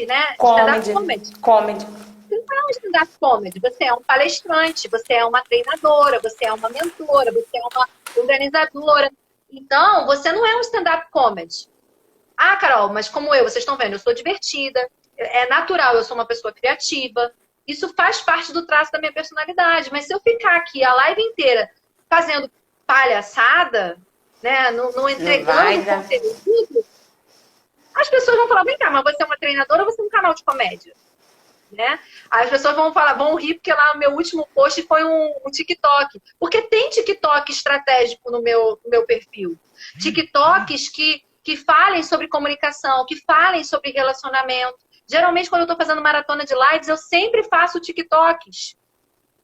Speaker 1: comedy.
Speaker 2: Você não é um stand-up comedy. Você é um palestrante, você é uma treinadora, você é uma mentora, você é uma organizadora. Então, você não é um stand-up comedy. Ah, Carol, mas como vocês estão vendo, eu sou divertida, é natural, eu sou uma pessoa criativa. Isso faz parte do traço da minha personalidade. Mas se eu ficar aqui a live inteira fazendo palhaçada, né, não entregando conteúdo, as pessoas vão falar, vem cá, mas você é uma treinadora ou você é um canal de comédia? Né? Aí as pessoas vão rir, porque lá no meu último post foi um TikTok. Porque tem TikTok estratégico no meu perfil. TikToks que falem sobre comunicação, que falem sobre relacionamento. Geralmente, quando eu estou fazendo maratona de lives, eu sempre faço TikToks.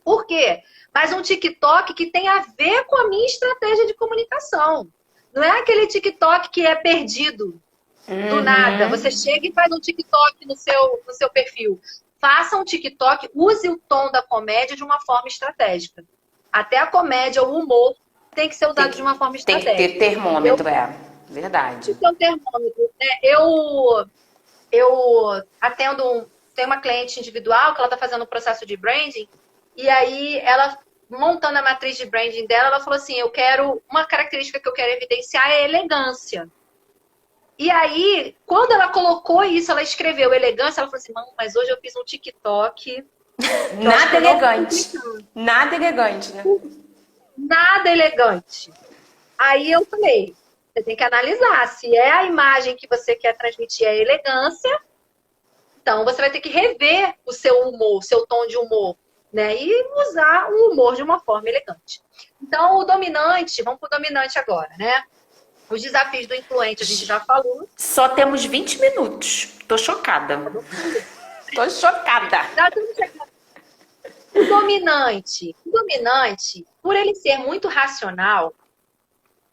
Speaker 2: Por quê? Mas um TikTok que tem a ver com a minha estratégia de comunicação. Não é aquele TikTok que é perdido do nada. Você chega e faz um TikTok no seu perfil. Faça um TikTok, use o tom da comédia de uma forma estratégica. Até a comédia, o humor, tem que ser usado de uma forma estratégica.
Speaker 1: Tem que ter termômetro, verdade.
Speaker 2: Tem que ter um termômetro. Né? Eu atendo, tem uma cliente individual que ela está fazendo um processo de branding, e aí ela, montando a matriz de branding dela, ela falou assim, uma característica que eu quero evidenciar é a elegância. E aí, quando ela colocou isso, ela escreveu elegância, ela falou assim, mas hoje eu fiz um TikTok.
Speaker 1: Nada elegante. Nada elegante, né?
Speaker 2: Nada elegante. Aí eu falei, você tem que analisar se é a imagem que você quer transmitir a elegância, então você vai ter que rever o seu humor, o seu tom de humor, né? E usar o humor de uma forma elegante. Então, o dominante, vamos pro dominante agora, né? Os desafios do influente, a gente já falou.
Speaker 1: Só temos 20 minutos. Tô chocada. Tô chocada.
Speaker 2: O dominante, por ele ser muito racional,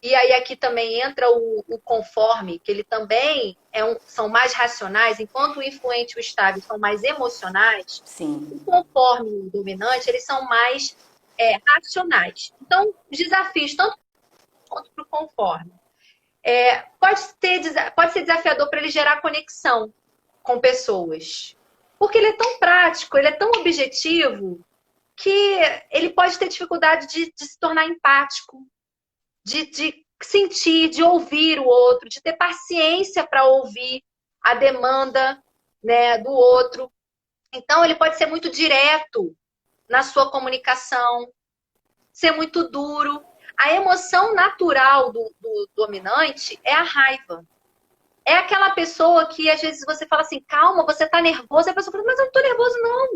Speaker 2: e aí aqui também entra o conforme, que ele também são mais racionais, enquanto o influente e o estável são mais emocionais.
Speaker 1: Sim.
Speaker 2: O conforme e o dominante, eles são mais racionais. Então, os desafios, tanto quanto para o conforme, pode ser desafiador para ele gerar conexão com pessoas. Porque ele é tão prático, ele é tão objetivo, que ele pode ter dificuldade de se tornar empático, de sentir, de ouvir o outro, de ter paciência para ouvir a demanda, né, do outro. Então, ele pode ser muito direto na sua comunicação, ser muito duro. A emoção natural do dominante é a raiva. É aquela pessoa que, às vezes, você fala assim, calma, você tá nervoso. E a pessoa fala, mas eu não tô nervoso, não.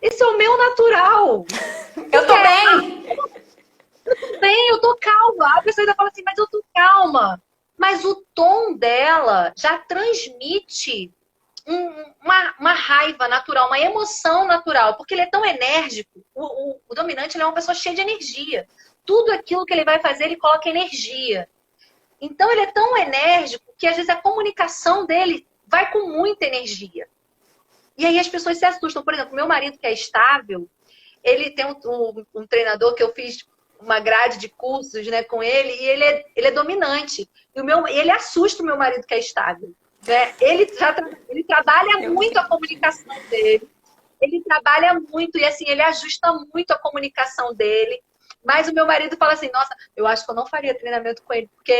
Speaker 2: Esse é o meu natural.
Speaker 1: Eu tô bem.
Speaker 2: Eu tô calma. A pessoa ainda fala assim, mas eu tô calma. Mas o tom dela já transmite uma raiva natural, uma emoção natural, porque ele é tão enérgico. O dominante, ele é uma pessoa cheia de energia. Tudo aquilo que ele vai fazer, ele coloca energia. Então, ele é tão enérgico que, às vezes, a comunicação dele vai com muita energia. E aí as pessoas se assustam. Por exemplo, meu marido, que é estável, ele tem um treinador que eu fiz uma grade de cursos, né, com ele, e ele é dominante. E ele assusta o meu marido, que é estável. Né? Ele trabalha muito a comunicação dele. Ele trabalha muito e, assim, ele ajusta muito a comunicação dele. Mas o meu marido fala assim, nossa, eu acho que eu não faria treinamento com ele, porque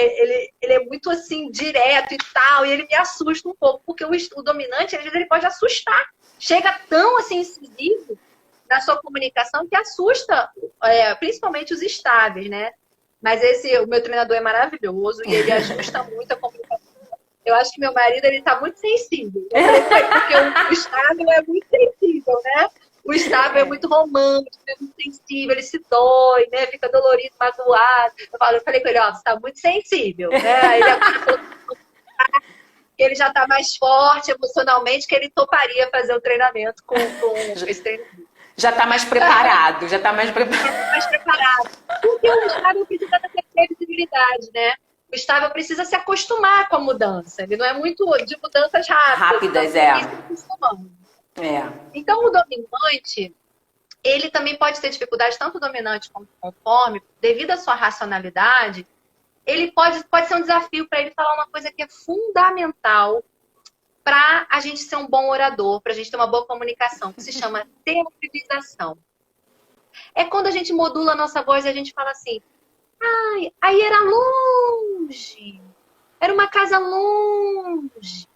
Speaker 2: ele é muito, assim, direto e tal, e ele me assusta um pouco, porque o dominante, às vezes, ele pode assustar. Chega tão, assim, incisivo na sua comunicação que assusta, principalmente os estáveis, né? Mas o meu treinador é maravilhoso e ele ajusta muito a comunicação. Eu acho que meu marido, ele tá muito sensível. Porque o estável é muito sensível, né? O estável é muito romântico, é muito sensível, ele se dói, né? Fica dolorido, magoado. Eu falei com ele, ó, você tá muito sensível, né? Ele já tá mais forte emocionalmente, que ele toparia fazer o treinamento com esse treinamento.
Speaker 1: Já tá mais preparado, já tá mais preparado.
Speaker 2: Já tá mais preparado. Porque o estável precisa ter previsibilidade, né? O estável precisa se acostumar com a mudança. Ele não é muito de mudanças rápidas. Então, o dominante, ele também pode ter dificuldade, tanto dominante como conforme, devido à sua racionalidade. Ele pode ser um desafio para ele falar uma coisa que é fundamental para a gente ser um bom orador, para a gente ter uma boa comunicação, que se chama teatralização. É quando a gente modula a nossa voz e a gente fala assim, ai, aí era longe, era uma casa longe.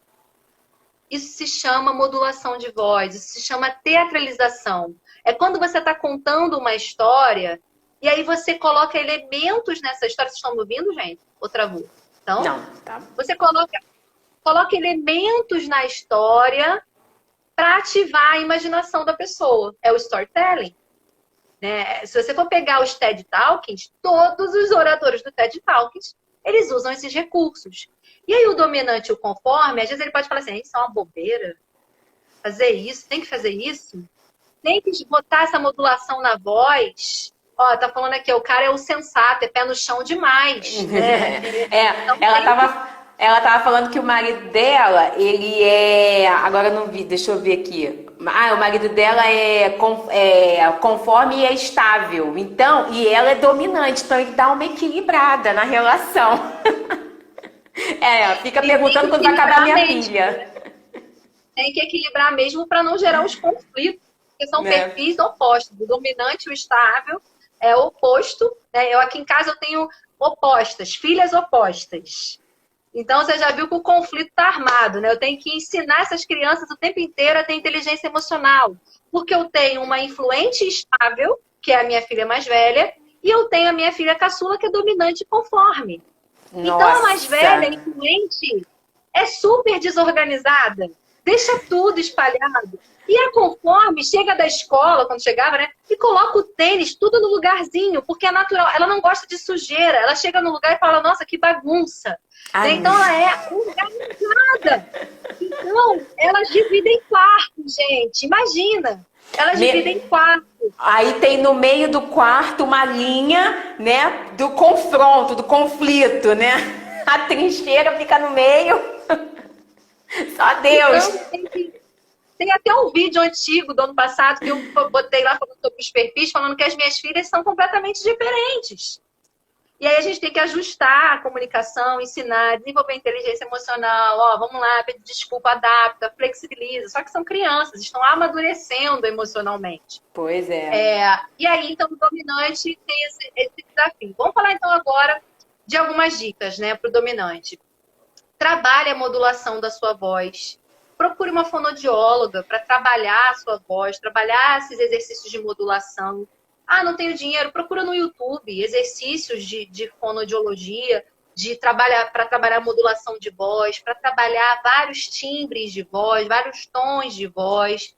Speaker 2: Isso se chama modulação de voz, isso se chama teatralização. É quando você está contando uma história e aí você coloca elementos nessa história. Vocês estão me ouvindo, gente? Ou travou? Então,
Speaker 1: não, tá.
Speaker 2: Você coloca elementos na história para ativar a imaginação da pessoa. É o storytelling. Né? Se você for pegar os TED Talks, todos os oradores do TED Talks, eles usam esses recursos. E aí o dominante e o conforme, às vezes ele pode falar assim, isso é uma bobeira. Fazer isso, tem que fazer isso. Tem que botar essa modulação na voz. Ó, tá falando aqui, o cara é o sensato, é pé no chão demais. Né?
Speaker 1: Então, ela tava falando que o marido dela, ele é... Agora eu não vi, deixa eu ver aqui. O marido dela é conforme e é estável. Então, e ela é dominante. Então, ele dá uma equilibrada na relação. Fica perguntando quando vai acabar a minha filha.
Speaker 2: Tem que equilibrar mesmo para não gerar os conflitos. Porque são perfis opostos. O dominante e o estável é oposto. Né? Aqui em casa eu tenho opostas, filhas opostas. Então, você já viu que o conflito está armado, né? Eu tenho que ensinar essas crianças o tempo inteiro a ter inteligência emocional. Porque eu tenho uma influente estável, que é a minha filha mais velha, e eu tenho a minha filha caçula, que é dominante e conforme. Nossa. Então, a mais velha, a influente, é super desorganizada. deixa tudo espalhado. E a conforme chega da escola, quando chegava, né? E coloca o tênis tudo no lugarzinho, porque é natural. Ela não gosta de sujeira. Ela chega no lugar e fala, nossa, que bagunça.
Speaker 1: Ai,
Speaker 2: Né? Então ela é organizada. Então, elas dividem quarto, gente. Imagina. Elas dividem quarto.
Speaker 1: Aí tem no meio do quarto uma linha, né, do confronto, do conflito, né? A trincheira fica no meio. Só Deus.
Speaker 2: Então, tem até um vídeo antigo do ano passado que eu botei lá falando sobre os perfis, falando que as minhas filhas são completamente diferentes. E aí a gente tem que ajustar a comunicação, ensinar, desenvolver inteligência emocional. Ó, vamos lá, pede desculpa, adapta, flexibiliza. Só que são crianças, estão amadurecendo emocionalmente.
Speaker 1: Pois é.
Speaker 2: E aí, então, o dominante tem esse desafio. Vamos falar, então, agora de algumas dicas, né, para o dominante. Trabalhe a modulação da sua voz. Procure uma fonoaudióloga para trabalhar a sua voz, trabalhar esses exercícios de modulação. Ah, não tenho dinheiro, procura no YouTube exercícios de fonoaudiologia, para trabalhar a modulação de voz, para trabalhar vários timbres de voz, vários tons de voz.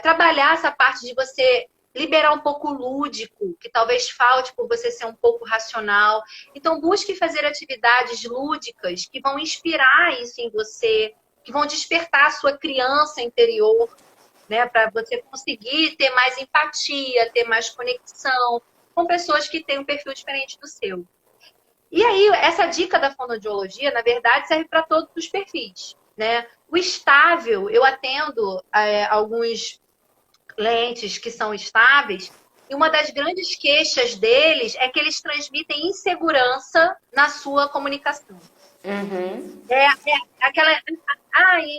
Speaker 2: Trabalhar essa parte de você liberar um pouco o lúdico, que talvez falte por você ser um pouco racional. Então, busque fazer atividades lúdicas que vão inspirar isso em você, que vão despertar a sua criança interior, né, para você conseguir ter mais empatia, ter mais conexão com pessoas que têm um perfil diferente do seu. E aí, essa dica da fonoaudiologia, na verdade, serve para todos os perfis, né? O estável, eu atendo alguns clientes que são estáveis, e uma das grandes queixas deles é que eles transmitem insegurança na sua comunicação.
Speaker 1: Uhum.
Speaker 2: Aquela...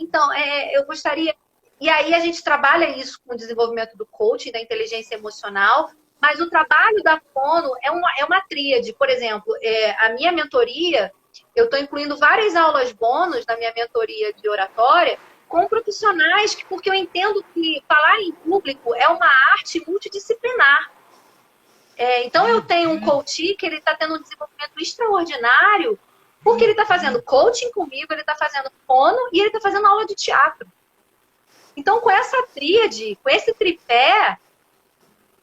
Speaker 2: então, eu gostaria... E aí a gente trabalha isso com o desenvolvimento do coaching, da inteligência emocional, mas o trabalho da fono é uma tríade. Por exemplo, a minha mentoria, eu estou incluindo várias aulas bônus na minha mentoria de oratória com profissionais, porque eu entendo que falar em público é uma arte multidisciplinar. Então eu tenho um coach que ele está tendo um desenvolvimento extraordinário, porque ele está fazendo coaching comigo, ele está fazendo fono e ele está fazendo aula de teatro. Então, com essa tríade, com esse tripé,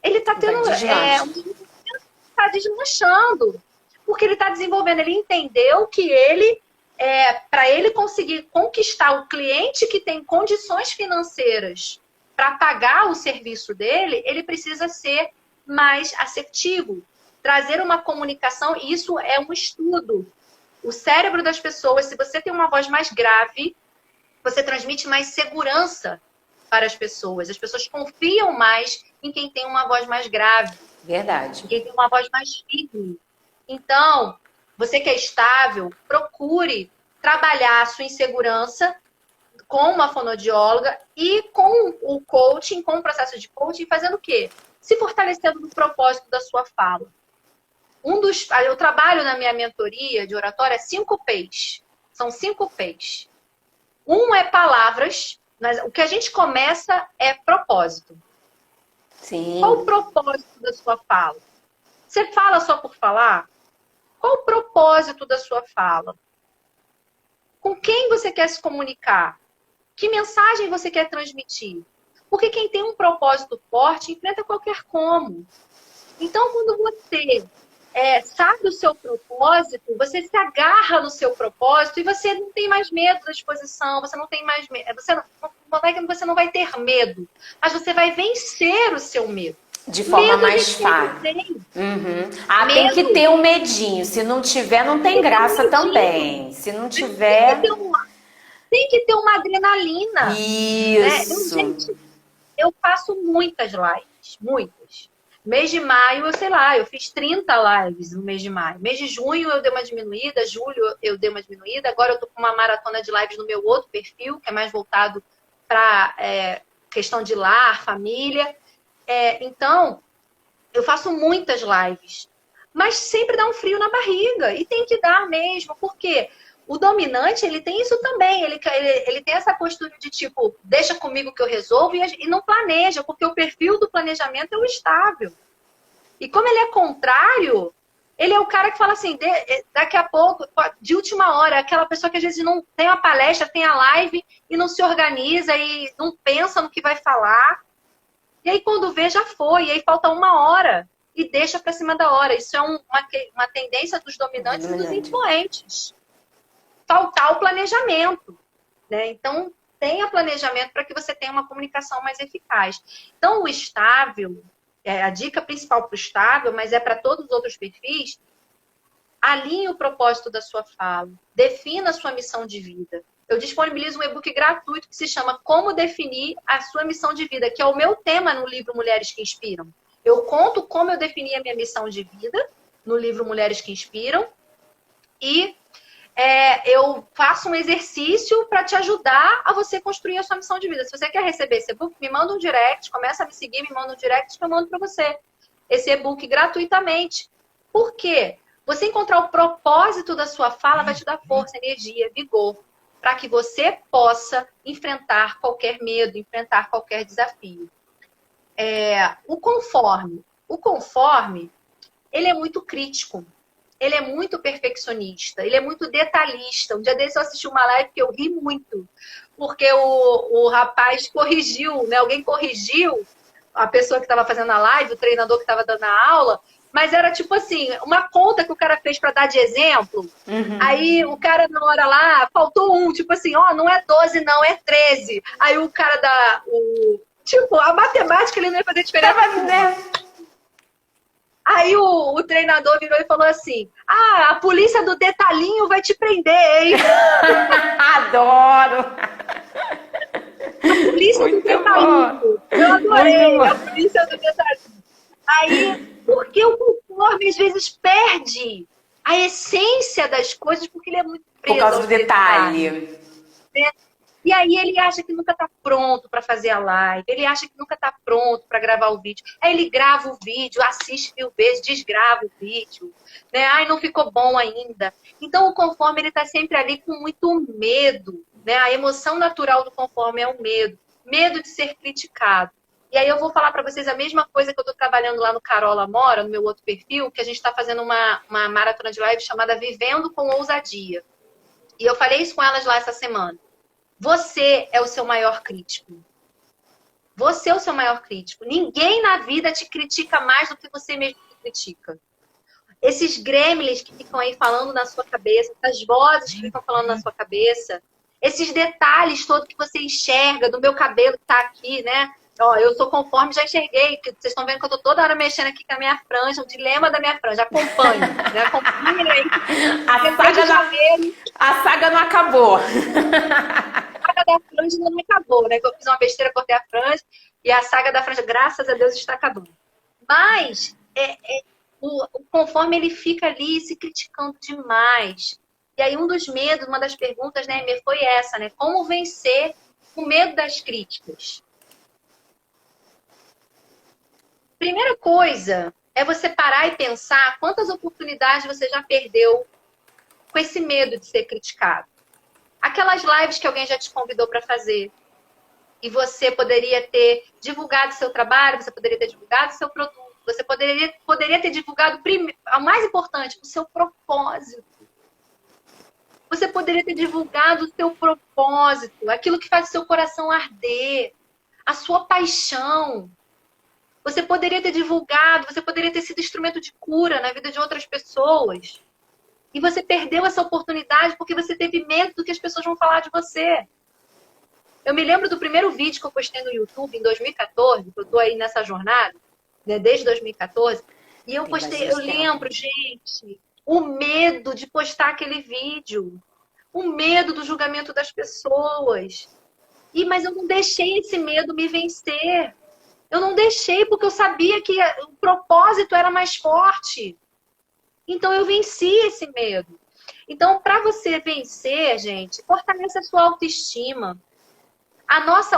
Speaker 2: ele está tendo está deslanchando. Porque ele está desenvolvendo, ele entendeu que para ele conseguir conquistar o cliente que tem condições financeiras para pagar o serviço dele, ele precisa ser mais assertivo, trazer uma comunicação, e isso é um estudo. O cérebro das pessoas, se você tem uma voz mais grave, você transmite mais segurança para as pessoas. As pessoas confiam mais em quem tem uma voz mais grave.
Speaker 1: Verdade.
Speaker 2: Quem tem uma voz mais firme. Então, você que é estável, procure trabalhar a sua insegurança com uma fonoaudióloga e com o coaching, com o processo de coaching, fazendo o quê? Se fortalecendo no propósito da sua fala. Eu trabalho na minha mentoria de oratória 5 P's. São 5 P's. Um é palavras, mas o que a gente começa é propósito.
Speaker 1: Sim.
Speaker 2: Qual o propósito da sua fala? Você fala só por falar? Qual o propósito da sua fala? Com quem você quer se comunicar? Que mensagem você quer transmitir? Porque quem tem um propósito forte enfrenta qualquer como. Então, quando você sabe o seu propósito, você se agarra no seu propósito e você não tem mais medo da exposição, você não tem mais medo, você não vai ter medo, mas você vai vencer o seu medo.
Speaker 1: De forma
Speaker 2: medo
Speaker 1: mais fácil. Tem que ter um medinho. Se não tiver, não tem graça também. Se não tiver...
Speaker 2: Tem que ter uma adrenalina.
Speaker 1: Isso.
Speaker 2: Gente, eu faço muitas lives. Muitas. Mês de maio, eu fiz 30 lives no mês de maio. Mês de junho eu dei uma diminuída, julho eu dei uma diminuída. Agora eu tô com uma maratona de lives no meu outro perfil, que é mais voltado para questão de lar, família. Então, eu faço muitas lives. Mas sempre dá um frio na barriga. E tem que dar mesmo. Por quê? O dominante, ele tem isso também. Ele tem essa postura de tipo, deixa comigo que eu resolvo, e não planeja, porque o perfil do planejamento é o estável. E como ele é contrário, Ele é o cara que fala assim, daqui a pouco, de última hora, aquela pessoa que às vezes não tem a palestra, tem a live e não se organiza e não pensa no que vai falar. E aí quando vê, já foi. E aí falta uma hora e deixa para cima da hora. Isso é uma tendência dos dominantes e dos influentes. Faltar o planejamento, né? Então, tenha planejamento para que você tenha uma comunicação mais eficaz. Então, o estável, a dica principal para o estável, mas é para todos os outros perfis, alinhe o propósito da sua fala, defina a sua missão de vida. Eu disponibilizo um e-book gratuito que se chama Como Definir a Sua Missão de Vida, que é o meu tema no livro Mulheres que Inspiram. Eu conto como eu defini a minha missão de vida no livro Mulheres que Inspiram e eu faço um exercício para te ajudar a você construir a sua missão de vida. Se você quer receber esse e-book, me manda um direct, começa a me seguir, me manda um direct que eu mando para você esse e-book gratuitamente. Por quê? Você encontrar o propósito da sua fala vai te dar força, energia, vigor, para que você possa enfrentar qualquer medo, enfrentar qualquer desafio. O conforme, ele é muito crítico. Ele é muito perfeccionista, ele é muito detalhista. Um dia desse eu assisti uma live que eu ri muito, porque o rapaz corrigiu, né? Alguém corrigiu a pessoa que estava fazendo a live, o treinador que estava dando a aula, mas era tipo assim, uma conta que o cara fez para dar de exemplo. Uhum. Aí o cara na hora lá, faltou um, tipo assim, não é 12 não, é 13. Aí o cara tipo, a matemática ele não ia fazer diferença. Aí o treinador virou e falou assim, a polícia do detalhinho vai te prender, hein?
Speaker 1: Adoro!
Speaker 2: A polícia muito do detalhinho. Bom. Eu adorei, a polícia do detalhinho. Aí, porque o conforme às vezes perde a essência das coisas, porque ele é muito preso.
Speaker 1: Por causa do detalhe.
Speaker 2: Né? E aí ele acha que nunca está pronto para fazer a live, ele acha que nunca está pronto para gravar o vídeo. Aí ele grava o vídeo, assiste 1000 vezes, desgrava o vídeo. Né? Ai, não ficou bom ainda. Então o conforme ele está sempre ali com muito medo. Né? A emoção natural do conforme é o medo. Medo de ser criticado. E aí eu vou falar para vocês a mesma coisa que eu estou trabalhando lá no Carola Mora, no meu outro perfil, que a gente está fazendo uma maratona de live chamada Vivendo com Ousadia. E eu falei isso com elas lá essa semana. Você é o seu maior crítico. Você é o seu maior crítico. Ninguém na vida te critica mais do que você mesmo te critica. Esses gremlins que ficam aí falando na sua cabeça, essas vozes que ficam falando na sua cabeça, esses detalhes todos que você enxerga do meu cabelo que tá aqui, né? Eu sou conforme, já enxerguei, que vocês estão vendo que eu tô toda hora mexendo aqui com a minha franja, o dilema da minha franja. Acompanhe, né? Acompanhe aí.
Speaker 1: A saga não acabou.
Speaker 2: A saga da franja não acabou, né? Que eu fiz uma besteira, cortei a franja, e a saga da franja, graças a Deus, está acabando. Mas o conforme ele fica ali se criticando demais. E aí um dos medos, uma das perguntas, né, Emer, foi essa, né? Como vencer o medo das críticas? Primeira coisa é você parar e pensar quantas oportunidades você já perdeu com esse medo de ser criticado. Aquelas lives que alguém já te convidou para fazer e você poderia ter divulgado seu trabalho, você poderia ter divulgado seu produto, você poderia ter divulgado, o mais importante, o seu propósito. Você poderia ter divulgado o seu propósito, aquilo que faz o seu coração arder, a sua paixão. Você poderia ter divulgado, você poderia ter sido instrumento de cura na vida de outras pessoas. E você perdeu essa oportunidade porque você teve medo do que as pessoas vão falar de você. Eu me lembro do primeiro vídeo que eu postei no YouTube em 2014, que eu tô aí nessa jornada, né, desde 2014. E eu postei, eu lembro, gente, o medo de postar aquele vídeo. O medo do julgamento das pessoas. Mas eu não deixei esse medo me vencer. Eu não deixei porque eu sabia que o propósito era mais forte. Então eu venci esse medo. Então, para você vencer, gente, fortalece a sua autoestima.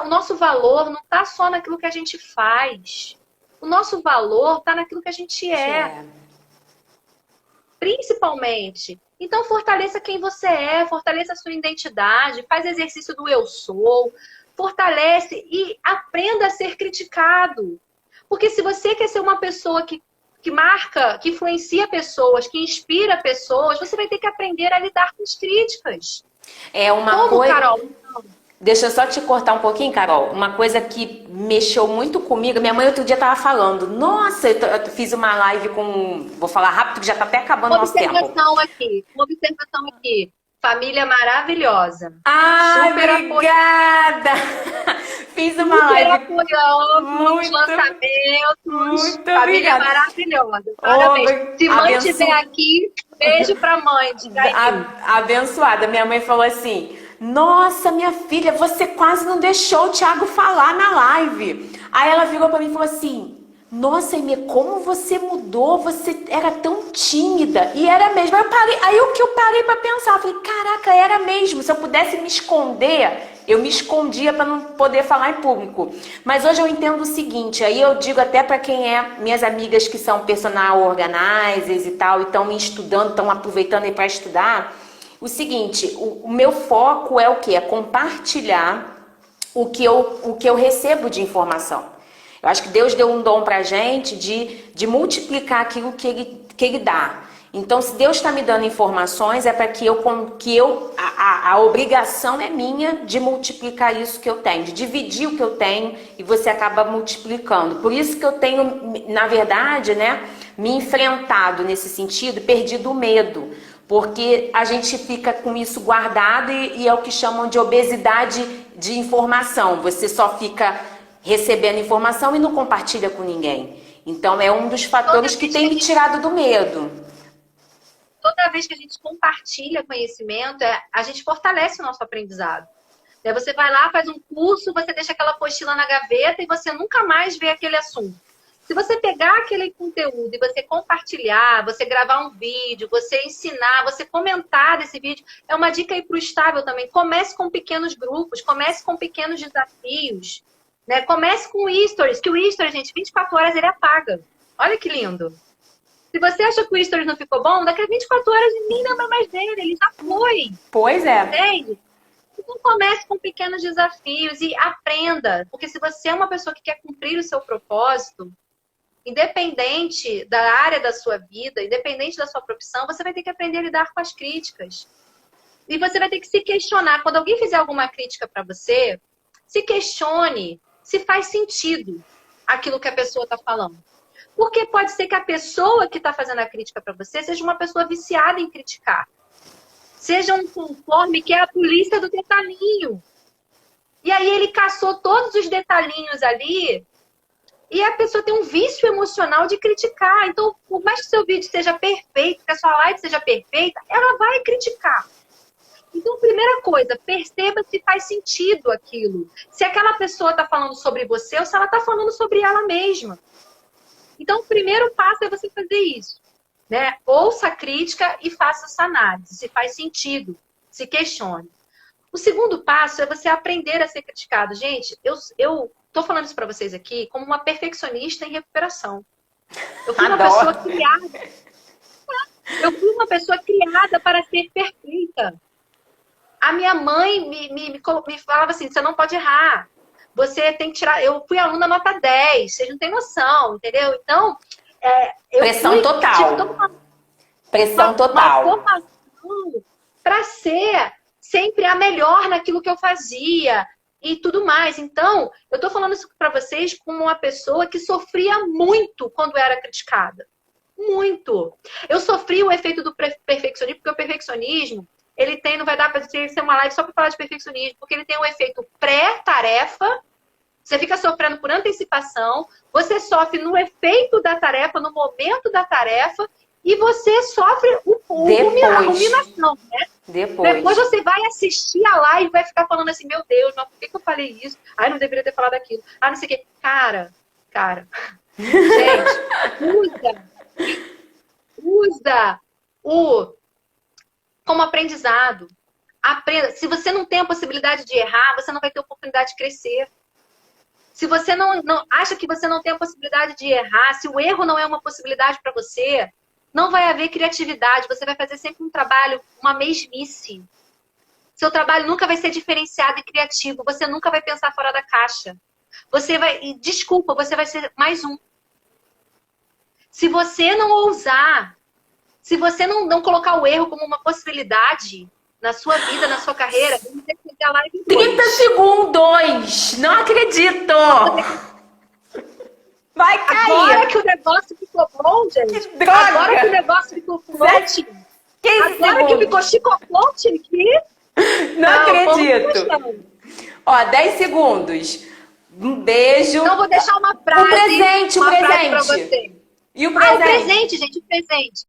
Speaker 2: O nosso valor não está só naquilo que a gente faz. O nosso valor está naquilo que a gente é. Principalmente. Então, fortaleça quem você é, fortaleça a sua identidade, faz exercício do eu sou, fortalece e aprenda a ser criticado. Porque se você quer ser uma pessoa que que marca, que influencia pessoas, que inspira pessoas, você vai ter que aprender a lidar com as críticas.
Speaker 1: É uma
Speaker 2: Como,
Speaker 1: coisa.
Speaker 2: Carol?
Speaker 1: Deixa eu só te cortar um pouquinho, Carol. Uma coisa que mexeu muito comigo. Minha mãe outro dia tava falando. Nossa, eu fiz uma live com. Vou falar rápido que já tá até acabando o nosso tempo.
Speaker 2: Uma observação aqui. Família maravilhosa.
Speaker 1: Ai,
Speaker 2: Super
Speaker 1: obrigada! Fiz uma
Speaker 2: Super
Speaker 1: live.
Speaker 2: apoiando os lançamentos.
Speaker 1: Muito
Speaker 2: Família
Speaker 1: obrigada.
Speaker 2: maravilhosa. Parabéns. Se mãe estiver aqui, beijo pra mãe.
Speaker 1: Abençoada. Minha mãe falou assim: nossa, minha filha, você quase não deixou o Thiago falar na live. Aí ela virou pra mim e falou assim: nossa, Aimee, como você mudou, você era tão tímida. E era mesmo. Aí o que eu parei pra pensar, eu falei, caraca, era mesmo. Se eu pudesse me esconder, eu me escondia para não poder falar em público. Mas hoje eu entendo o seguinte, aí eu digo até para quem é minhas amigas que são personal organizers e tal, e estão me estudando, estão aproveitando aí para estudar, o seguinte, o meu foco é o quê? É compartilhar o que eu recebo de informação. Eu acho que Deus deu um dom pra gente de multiplicar aquilo que ele dá. Então, se Deus está me dando informações, é para a obrigação é minha de multiplicar isso que eu tenho, de dividir o que eu tenho e você acaba multiplicando. Por isso que eu tenho, na verdade, né, me enfrentado nesse sentido, perdido o medo. Porque a gente fica com isso guardado e é o que chamam de obesidade de informação. Você só fica recebendo informação e não compartilha com ninguém. Então é um dos fatores que tem me tirado do medo.
Speaker 2: Toda vez que a gente compartilha conhecimento, a gente fortalece o nosso aprendizado. Você vai lá, faz um curso, você deixa aquela apostila na gaveta e você nunca mais vê aquele assunto. Se você pegar aquele conteúdo e você compartilhar, você gravar um vídeo, você ensinar, você comentar desse vídeo, é uma dica aí para o estável também. Comece com pequenos grupos, comece com pequenos desafios. Né? Comece com o Stories, que o Stories, gente, 24 horas ele apaga. Olha que lindo. Se você acha que o Stories não ficou bom, daqui a 24 horas ninguém lembra mais dele, ele já foi.
Speaker 1: Pois é.
Speaker 2: Entende? Então comece com pequenos desafios e aprenda. Porque se você é uma pessoa que quer cumprir o seu propósito, independente da área da sua vida, independente da sua profissão, você vai ter que aprender a lidar com as críticas. E você vai ter que se questionar. Quando alguém fizer alguma crítica para você, se questione se faz sentido aquilo que a pessoa está falando. Porque pode ser que a pessoa que está fazendo a crítica para você seja uma pessoa viciada em criticar. Seja um conforme que é a polícia do detalhinho. E aí ele caçou todos os detalhinhos ali e a pessoa tem um vício emocional de criticar. Então, por mais que seu vídeo seja perfeito, que a sua live seja perfeita, ela vai criticar. Então, primeira coisa, perceba se faz sentido aquilo. Se aquela pessoa está falando sobre você ou se ela está falando sobre ela mesma. Então, o primeiro passo é você fazer isso. Né? Ouça a crítica e faça essa análise. Se faz sentido, se questione. O segundo passo é você aprender a ser criticado. Gente, eu tô falando isso para vocês aqui como uma perfeccionista em recuperação. Eu fui uma pessoa criada. Eu fui uma pessoa criada para ser perfeita. A minha mãe me falava assim, você não pode errar. Você tem que tirar... Eu fui aluna nota 10, vocês não têm noção, entendeu? Então,
Speaker 1: pressão total. Pressão total.
Speaker 2: Uma formação para ser sempre a melhor naquilo que eu fazia e tudo mais. Então, eu tô falando isso para vocês como uma pessoa que sofria muito quando era criticada. Muito. Eu sofri o efeito do perfeccionismo, porque o perfeccionismo ele tem, não vai dar para ser uma live só para falar de perfeccionismo, porque ele tem um efeito pré-tarefa, você fica sofrendo por antecipação, você sofre no efeito da tarefa, no momento da tarefa, e você sofre a ruminação, né? Depois você vai assistir a live e vai ficar falando assim, meu Deus, mas por que eu falei isso? Ai, não deveria ter falado aquilo. Ah, não sei o quê. Cara. Gente, usa como aprendizado. Aprenda. Se você não tem a possibilidade de errar, você não vai ter oportunidade de crescer. Se você não acha que você não tem a possibilidade de errar, se o erro não é uma possibilidade para você, não vai haver criatividade. Você vai fazer sempre um trabalho, uma mesmice. Seu trabalho nunca vai ser diferenciado e criativo. Você nunca vai pensar fora da caixa. Você vai ser mais um. Se você não ousar, se você não colocar o erro como uma possibilidade na sua vida, na sua carreira, vamos ter que a live em
Speaker 1: 30 segundos! Não acredito! Vai cair!
Speaker 2: Agora que o negócio ficou bom, gente.
Speaker 1: Que droga!
Speaker 2: Agora que o negócio ficou floating.
Speaker 1: 15
Speaker 2: Agora que
Speaker 1: segundos!
Speaker 2: ficou chicote aqui.
Speaker 1: Não acredito!
Speaker 2: Não.
Speaker 1: Ó, 10 segundos. Um beijo.
Speaker 2: Então, vou deixar uma frase.
Speaker 1: O presente,
Speaker 2: uma
Speaker 1: o
Speaker 2: frase pra
Speaker 1: presente.
Speaker 2: você.
Speaker 1: E o
Speaker 2: Ah, o
Speaker 1: presente?
Speaker 2: presente, gente, o presente.